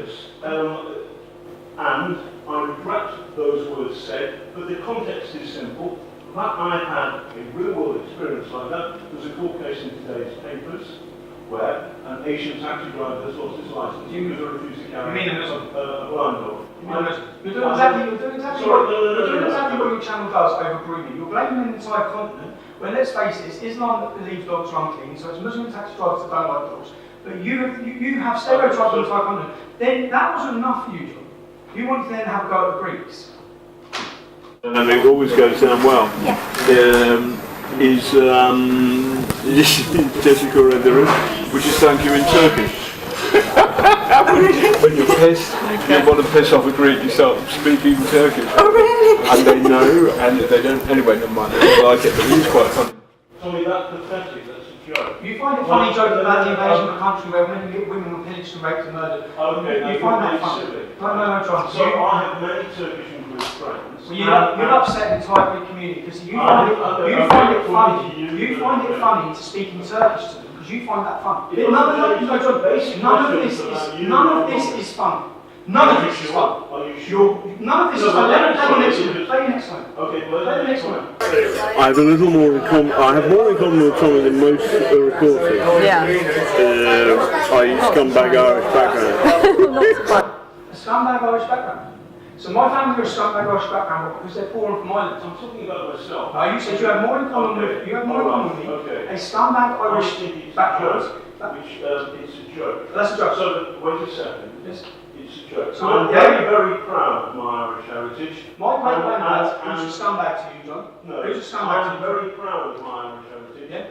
And I regret those words said, but the context is simple. That I had a real-world experience like that. There's a court case in today's papers where an Asian taxi driver has lost his license because he refused to carry a blind dog. You're doing exactly what your channel does over grooming. You're blaming an entire continent when, let's face it, it's Islam that believes dogs are unclean, so it's Muslim taxi drivers that don't like dogs. But you have stereotyped the entire continent. Then that wasn't enough for you, John. You wanted to then have a go at the Greeks. And it always goes down well. Yeah. Is Jessica Rederer, which is thank you in Turkish. When you're pissed, you want to piss off a Greek, you start speaking Turkish. Oh, really? And they know, and they don't. Anyway, never mind. They don't like it, but it's quite funny. Tommy, that's pathetic. That's a joke. You find it funny joking about the invasion of a country where many women were pillaged and raped and murdered. Okay, you find that funny? No, John. So I have many Turkish and Greek friends. Well, you're upset the entire Greek community because you find it funny to speak in Turkish to them because you find that funny. None of this is fun. None of this is fun. None of this is fun. Play your next one. Okay, play the next one. I have a little more in common. I have more in common with Tommy than most reporters. Yeah. I scumbag Irish background. A scumbag Irish background. So my family are a scumbag Irish background because they're poor and from Ireland. I'm talking about myself. No, you said you have more in common with me. Okay. A scumbag Irish background. Which it's a joke. That's a joke. So wait a second. Yes. It's a joke. So I'm very, very proud of my Irish heritage. My great granddad, who's a scumbag to you, John? No, who's a scumbag to I'm you? very proud of my Irish heritage. Yeah.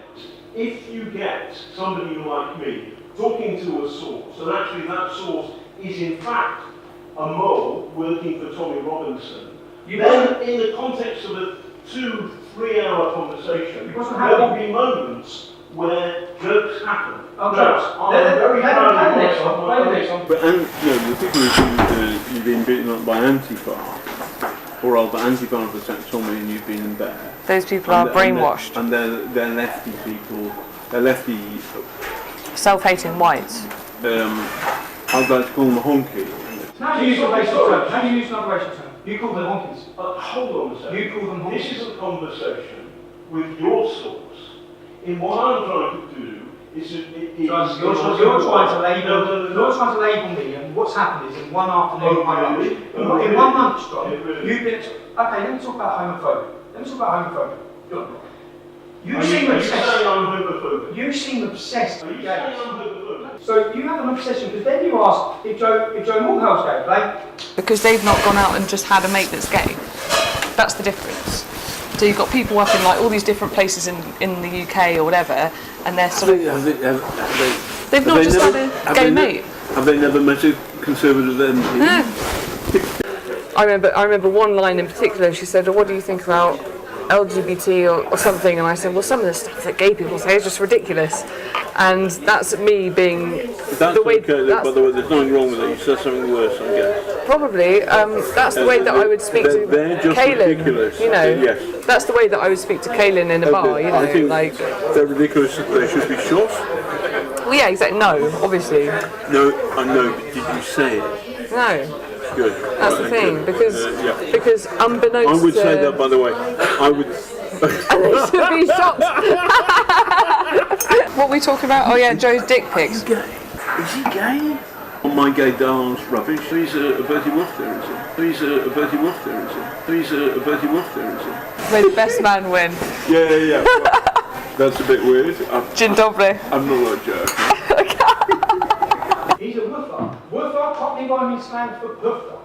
If you get somebody like me talking to a source, and actually that source is in fact a mole working for Tommy Robinson, then in the context of a 2-3 hour conversation, there will be moments where jokes happen. Oh, jokes. I'm very proud of Play the next one. But the people who think you've been beaten up by Antifa, or rather Antifa have attacked Tommy and you've been in there. Those people are brainwashed. And they're lefty people. They're lefty. Self-hating whites. I'd like to call them a honky. How do you use an racial term? How do you use another racial term? You call them honkies. Hold on a second. You call them honkies. This is a conversation with your source. In what I'm trying to do is you're trying to label me, and what's happened is in one afternoon, in one month, John, you've been. Okay, let me talk about homophobia. John, you seem obsessed. You seem obsessed with gays. So you have an obsession because then you ask if Joe Moorhouse gay, right? Because they've not gone out and just had a mate that's gay. That's the difference. So you've got people up in like all these different places in the UK or whatever, and they're sort of they've not just had a gay mate. Have they never met a conservative MP? No. I remember one line in particular. She said, "What do you think about LGBT or something?" And I said, "Well, some of the stuff that gay people say is just ridiculous." And that's me being the way. Okay, by the way, there's nothing wrong with it. You said something worse, I guess. Probably. That's the way that I would speak to Kaylin. Ridiculous. You know, yes. That's the way that I would speak to Kaylin in a bar. You know, I think like they're ridiculous. They should be shot. Well, yeah, exactly. No, obviously. No, I know. But did you say it? No. Good. That's the thing, because unbeknownst I would say that, by the way. I would. And they should be shot. What were we talking about? Oh yeah, Joe's dick pics. Is he gay? Oh, my gay darling's rubbish. He's a Bertie Wolf there, is he? He's a Bertie Wolf there, is he? He's a Bertie Wolf there, is he? May the best man win. Yeah. Well, that's a bit weird. Dzień dobry. I'm not a jerk. He's a woofer. Woofer, Cockney rhyming slang for puffer.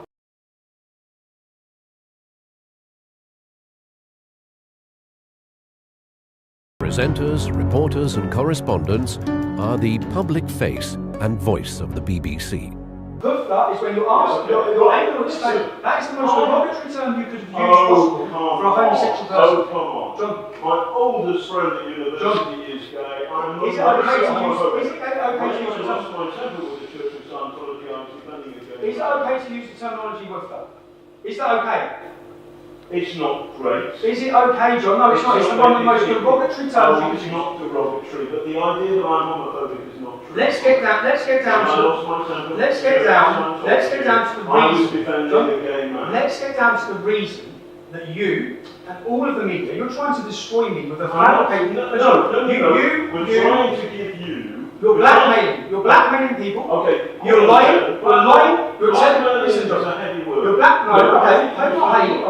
Presenters, reporters and correspondents are the public face and voice of the BBC. Puffer is when you ask, you're able to explain. That is the most derogatory term you could have used possible for a homosexual person. Oh, come on. John, my oldest friend at university is gay. Is it okay to use I lost my temper with the Church of Scientology. I was defending the gay. Is it okay to use the terminology woofer? Is that okay? It's not great. Is it okay, John? No, it's not. It's one of the most derogatory terms. No, it's not derogatory, but the idea that I'm homophobic is not true. Let's get down to the reason. Let's get down to the reason that you and all of the media, you're trying to destroy me with a fabricated. We're trying to give you. You're blackmailing people. Okay. You're lying. You're telling. Listen, John. You're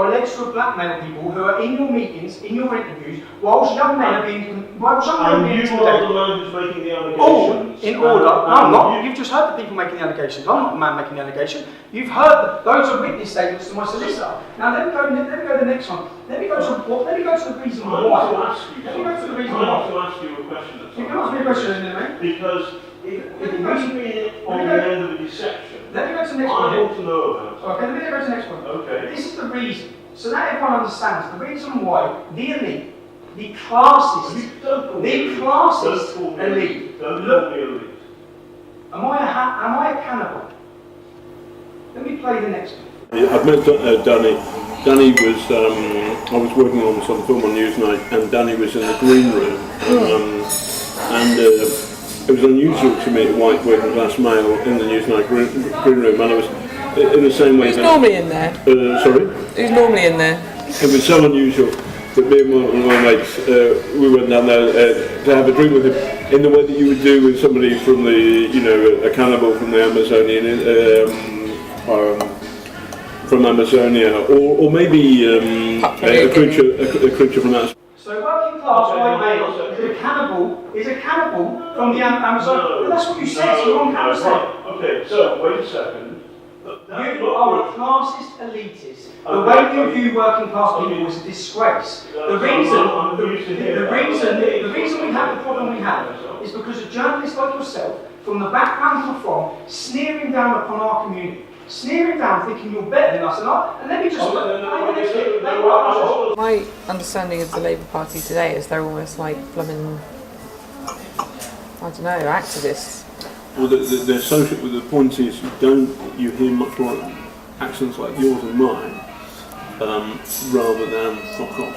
alleged to have blackmailed people who are in your meetings, in your interviews, whilst young men are being. And you are the man who's making the allegations. All in order. No, I'm not. You've just heard the people making the allegations. I'm not the man making the allegation. You've heard those are witness statements to my solicitor. Now let me go to the next one. Let me go to the reason why. Let me go to the reason why. I want to ask you a question. You can ask me a question, in there, mate. Because if it must be on the end of a deception, let me go to the next I one. want to know about it. Okay, let me go to the next one. Okay. This is the reason. So now everyone understands the reason why the elite, the classist elite. Don't call me elite. Am I a cannibal? Let me play the next one. I've met Danny. Danny was, I was working on some film on Newsnight, and Danny was in the green room. It was unusual to meet a white working class male in the Newsnight green room, and I was in the same way. Who's normally in there? Sorry? Who's normally in there? It was so unusual that me and one of my mates, we went down there to have a drink with him in the way that you would do with somebody from a cannibal from the Amazonian, from Amazonia, or maybe a creature from that. So working class white male is a cannibal from the Amazon. No, that's what you said. So you're on camera. Okay, so wait a second. You are a classist elitist. The way you view working class people is a disgrace. The reason we have the problem we have is because of journalists like yourself, from the background you're from, sneering down upon our community. Sneering down, thinking you're better than us, and let me just. My understanding of the Labour Party today is they're almost like blooming, I don't know, activists. Well, they're social. The point is, you hear much more accents like yours and mine, rather than fuck off,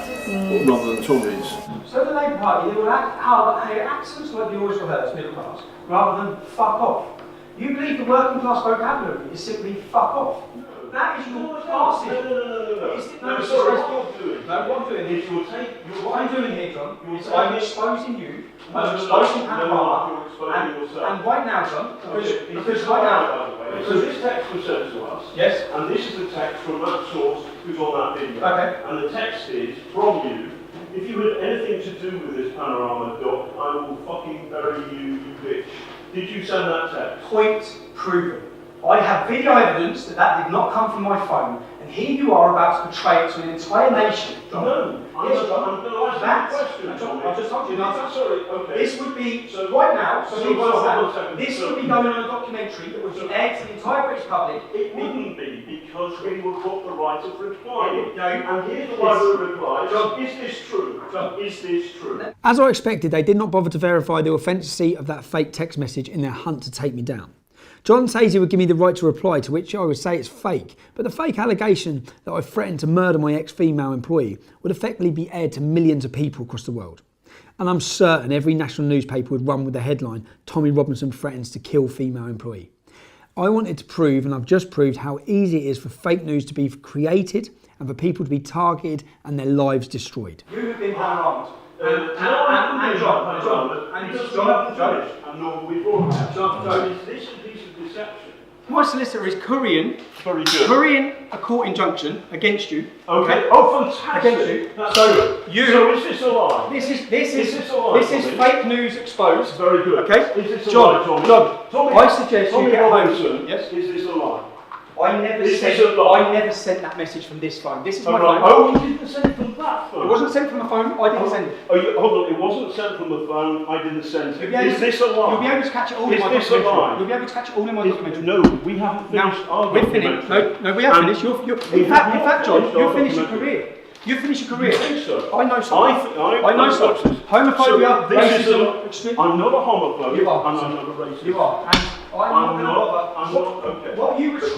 rather than Tommy's. So the Labour Party, they will have accents like yours or hers, middle class, rather than fuck off. You believe the working class vocabulary is simply fuck off. That is your classism. What I'm doing here, John, is I'm exposing you, I'm exposing panorama, and right now, John, because right now, so this text was sent to us, yes, and this is the text from that source who's on that video, okay, and the text is from you. If you had anything to do with this panorama doc, I will fucking bury you, you bitch. Did you send that text? Point proven. I have video evidence that did not come from my phone, and here you are about to betray it to an entire nation. John. No, I'm going to ask you a question. I've just told you an answer. Sorry, okay. This would be, right now, this would be going on a documentary that would be aired to the entire British public. It wouldn't be, because we would put the right of reply. No, and here's the right of reply. Is this true? Is this true? As I expected, they did not bother to verify the authenticity of that fake text message in their hunt to take me down. John says he would give me the right to reply, to which I would say it's fake, but the fake allegation that I threatened to murder my ex-female employee would effectively be aired to millions of people across the world. And I'm certain every national newspaper would run with the headline, Tommy Robinson threatens to kill female employee. I wanted to prove, and I've just proved, how easy it is for fake news to be created and for people to be targeted and their lives destroyed. You have been harmed. My solicitor is currying a court injunction against you. Okay. Oh, fantastic. Against you. So is this a lie? This is fake news exposed. Very good. Okay. Is this a John, lie, John, I suggest you get home. Yes. Is this a lie? I never sent that message from this phone. This is my phone. Oh, you didn't send it from that phone? It wasn't sent from the phone. I didn't send it. Hold on. It wasn't sent from the phone. I didn't send it. Is this a lie? You'll be able to catch it all in my documentary. You'll be able to catch it all in my documentary. No, we haven't finished our we're finished. No, we have finished. In fact, John, you'll finish your career. You finish your career. You think so? I know something. I know something. Homophobia, racism, extreme. I'm not a homophobe. You are. And I'm not a racist. You are. And I'm not. Okay. What you was is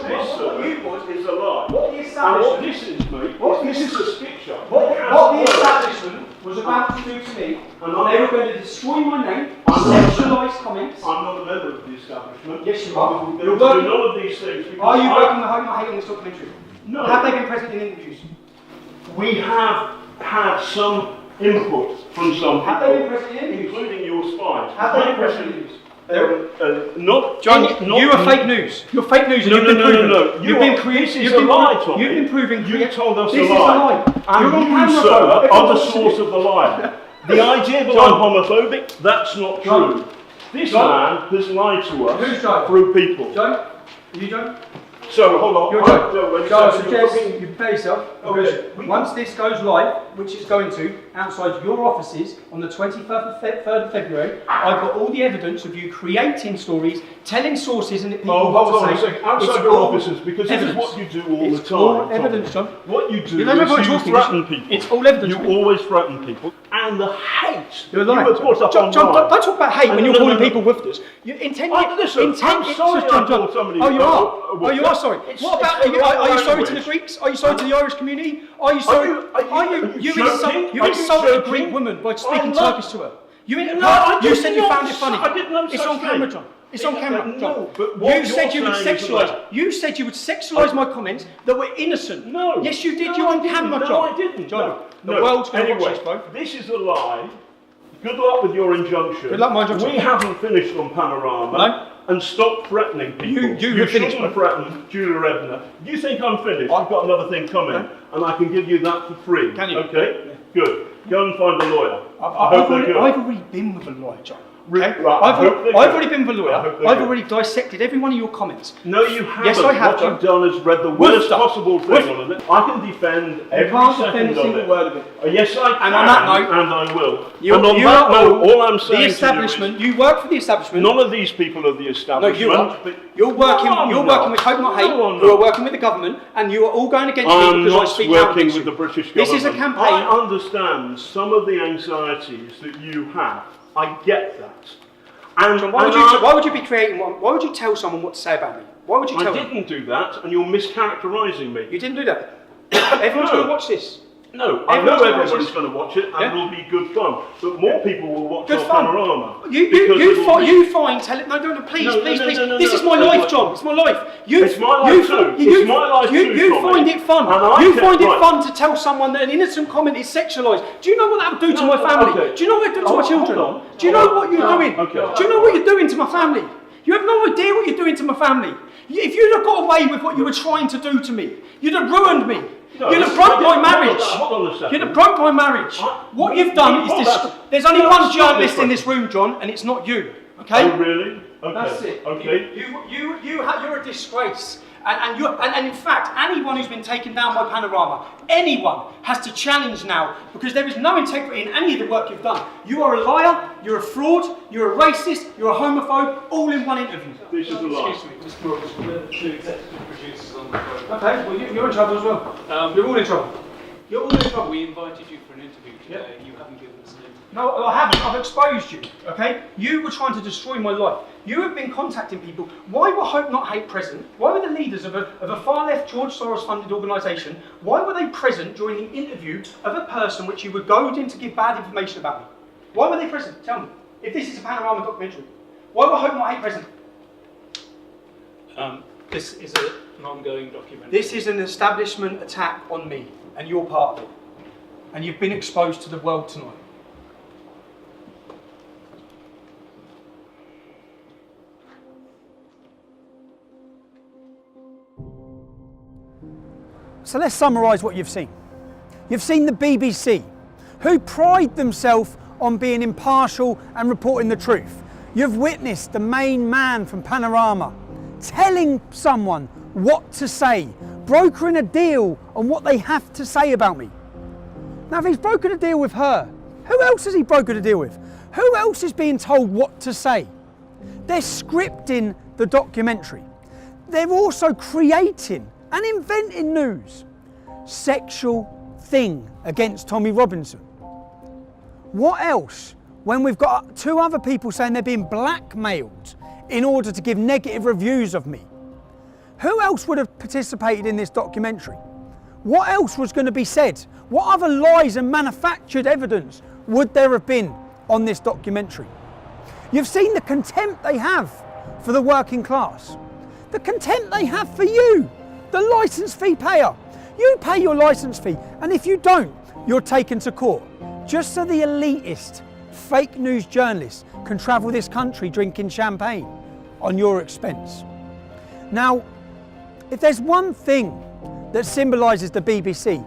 a lie. What the establishment. And what this is, mate, this is a skit show. What the establishment was about to do to me, and they were going to destroy my name, sexualised comments. I'm not a member of the establishment. Yes, you are. We're You're going to do working. none of these things. Are you working with Hope Not Hate on this documentary? No. Have they been present in interviews? We have had some input from some Have they been present in interviews? including your spies. Have they been present in interviews? Not John, not you are fake news. You're fake news, and No, you've been no, proven. no. You've been creating. This is a lie, Tommy. You've been proving. You told us this a lie. Is a lie. And You're on you, camera, sir, bro. are the Everyone's source of the lie. The idea that John. I'm homophobic, that's not John. true. This John. man has lied to us Who's John? through people. John, are you John? So, hold on. You're John. John, I suggest you prepare yourself, because Okay. once this goes live, which it's going to, outside your offices on the 23rd of February, I've got all the evidence of you creating stories, telling sources and people Oh, what hold on to a say. second. Outside It's your all offices, because this is evidence. what you do all It's the time. all Tommy. evidence, John. What you do You know, is everyone's you talking. threaten people. It's all evidence. You always threaten people. And the hate You're you lying. have put up John, online. don't talk about hate when No, you're no, calling no, no. people woofers. You intend. Listen, I'm sorry I called somebody Oh, you a are. woofer. Oh, you are sorry. It's- What about? it's the wrong Are you sorry to the language. Greeks? Are you sorry to the Irish community? Are you sorry? You insulted a Greek woman by speaking Turkish to her. You said you found it funny. I did no It's such on camera, thing. John. It's on camera, John. No, but what You said you would saying is sexualise. that- You said you would sexualise my comments that were innocent. No. Yes, you did. No, You're I on didn't. camera, No, John. I didn't. John, No. the world's going to Anyway, watch this, bro. this is a lie. Good luck with your injunction. Good luck, my injunction. We haven't finished on Panorama. No. And stop threatening people. You have finished, shouldn't bro. threaten Julia Ebner. You think I'm finished? I've got another thing coming, and I can give you that for free. Can you? Okay. Good. Go and find a lawyer. I've already been with a lawyer, John. Okay? Right, I hope they're I've good. already been with a I lawyer. hope they're I've good. already dissected every one of your comments. No, you haven't. Yes, I have, What John. you've done is read the worst stuff. possible thing on it. I can defend every can't second defend a of single it. word of it. Yes, I can. And on that note, and I will. You, and on you that are note, all I'm saying the to establishment. you You work for the establishment. is, none of these people are the No, establishment. you are. but- You're working. No, I'm you're not. working with Hope Not Hate. No, I'm who are not. working with the government, and you are all going against me I'm because I not speak out working against with you. the British This government. is a campaign. I understand some of the anxieties that you have. I get that. And, John, why would you be creating one? Why would you tell someone what to say about me? Why would you I tell them? didn't do that, and you're mischaracterising me. You didn't do that. Everyone's No. going to watch this. No, I know Everyone's gonna watch everybody's this. going to watch it, and Yeah. it'll be good fun. But more people will watch Good our fun. Panorama. You find telling. No, please, No, please, no, please. no, no, This no. is my No, life, no. John. It's my life. It's my life too. It's my life too, You Tommy. find it fun. And I You can- find it right. fun to tell someone that an innocent comment is sexualised. Do you know what that would do to my family? okay. Do you know what it would do to my Hold children? on. Do you know what you're doing? Okay. Do you know what you're doing to my family? You have no idea what you're doing to my family. If you'd have got away with what you were trying to do to me, you'd have ruined me. No, You'd have broke my hold on, marriage. hold on a second. You'd have broke my marriage. What you've done is Hold this. on. There's only No, one stop journalist this in this room, John, and it's not you. Okay? Oh, really? Okay. That's it. Okay. You're a disgrace. And in fact, anyone who's been taken down by Panorama, anyone has to challenge now, because there is no integrity in any of the work you've done. You are a liar, you're a fraud, you're a racist, you're a homophobe, all in one interview. This is a lie. Excuse me, Mr. Morris, we're the two executive producers on the program. Okay, well you're in trouble as well. You're all in trouble. You're all in trouble. We invited you for an interview today. You haven't given us an interview. No, I haven't. I've exposed you, okay? You were trying to destroy my life. You have been contacting people. Why were Hope Not Hate present? Why were the leaders of a far-left George Soros-funded organisation, why were they present during the interview of a person which you were goaded in to give bad information about me? Why were they present? Tell me. If this is a Panorama documentary, why were Hope Not Hate present? This is an ongoing documentary. This is an establishment attack on me, and you're part of it. And you've been exposed to the world tonight. So let's summarise what you've seen. You've seen the BBC, who pride themselves on being impartial and reporting the truth. You've witnessed the main man from Panorama telling someone what to say, brokering a deal on what they have to say about me. Now, if he's brokered a deal with her, who else has he brokered a deal with? Who else is being told what to say? They're scripting the documentary. They're also creating and inventing news. Sexual thing against Tommy Robinson. What else when we've got two other people saying they're being blackmailed in order to give negative reviews of me? Who else would have participated in this documentary? What else was going to be said? What other lies and manufactured evidence would there have been on this documentary? You've seen the contempt they have for the working class. The contempt they have for you, the licence fee payer. You pay your licence fee, and if you don't, you're taken to court. Just so the elitist, fake news journalists can travel this country drinking champagne on your expense. Now, if there's one thing that symbolises the BBC,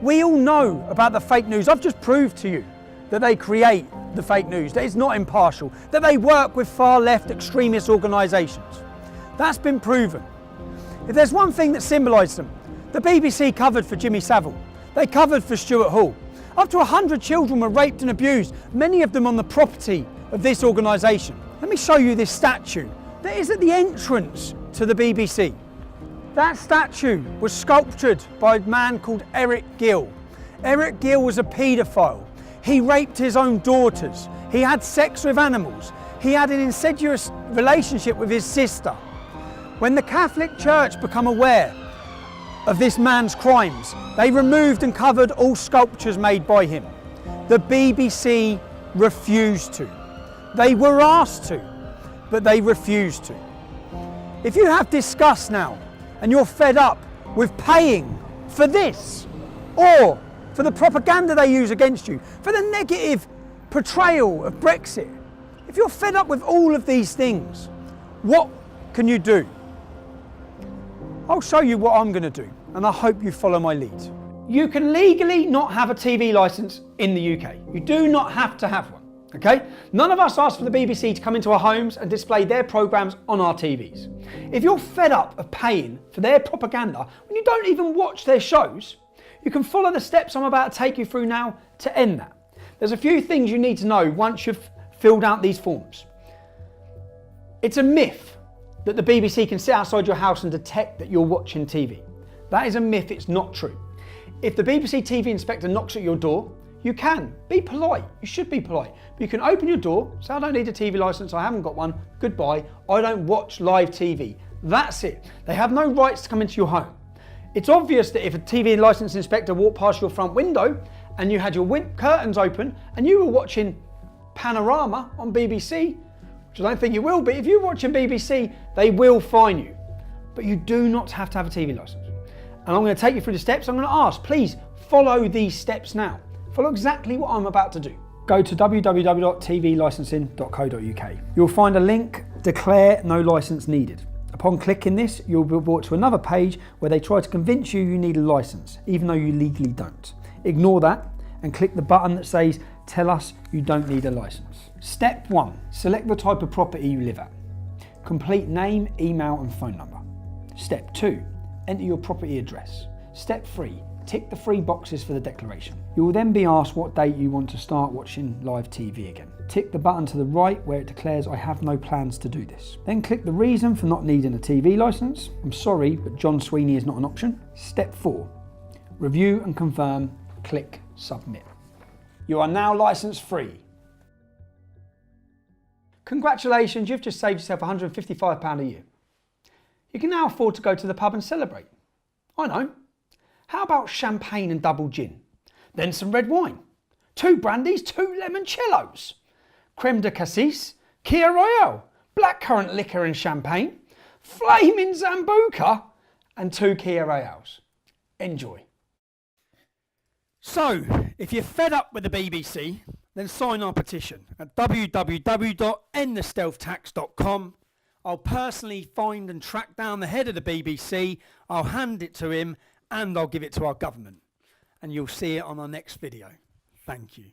we all know about the fake news. I've just proved to you that they create the fake news, that it's not impartial, that they work with far left extremist organisations. That's been proven. If there's one thing that symbolises them, the BBC covered for Jimmy Savile. They covered for Stuart Hall. Up to 100 children were raped and abused, many of them on the property of this organisation. Let me show you this statue that is at the entrance to the BBC. That statue was sculptured by a man called Eric Gill. Eric Gill was a paedophile. He raped his own daughters. He had sex with animals. He had an incestuous relationship with his sister. When the Catholic Church became aware of this man's crimes, they removed and covered all sculptures made by him. The BBC refused to. They were asked to, but they refused to. If you have disgust now, and you're fed up with paying for this, or for the propaganda they use against you, for the negative portrayal of Brexit, if you're fed up with all of these things, what can you do? I'll show you what I'm going to do, and I hope you follow my lead. You can legally not have a TV licence in the UK. You do not have to have one, okay? None of us asked for the BBC to come into our homes and display their programmes on our TVs. If you're fed up of paying for their propaganda when you don't even watch their shows, you can follow the steps I'm about to take you through now to end that. There's a few things you need to know once you've filled out these forms. It's a myth that the BBC can sit outside your house and detect that you're watching TV. That is a myth, it's not true. If the BBC TV inspector knocks at your door, you can. Be polite, you should be polite. But you can open your door, say I don't need a TV licence, I haven't got one, goodbye, I don't watch live TV. That's it. They have no rights to come into your home. It's obvious that if a TV licence inspector walked past your front window and you had your curtains open and you were watching Panorama on BBC, which I don't think you will be, if you're watching BBC, they will fine you. But you do not have to have a TV licence. And I'm going to take you through the steps. I'm going to ask, please follow these steps now. Follow exactly what I'm about to do. Go to www.tvlicensing.co.uk. You'll find a link, declare no licence needed. Upon clicking this, you'll be brought to another page where they try to convince you need a licence, even though you legally don't. Ignore that and click the button that says, tell us you don't need a licence. Step 1, select the type of property you live at. Complete name, email and phone number. Step 2, enter your property address. Step 3, tick the 3 boxes for the declaration. You will then be asked what date you want to start watching live TV again. Tick the button to the right where it declares I have no plans to do this. Then click the reason for not needing a TV licence. I'm sorry, but John Sweeney is not an option. Step 4, review and confirm, click submit. You are now licence free. Congratulations, you've just saved yourself £155 a year. You can now afford to go to the pub and celebrate. I know. How about champagne and double gin? Then some red wine. 2 brandies, 2 limoncellos. Creme de cassis, Kia Royale, blackcurrant liquor and champagne, flaming Zambuca and 2 Kia Royales. Enjoy. So, if you're fed up with the BBC, then sign our petition at www.endthestealthtax.com. I'll personally find and track down the head of the BBC, I'll hand it to him, and I'll give it to our government. And you'll see it on our next video. Thank you.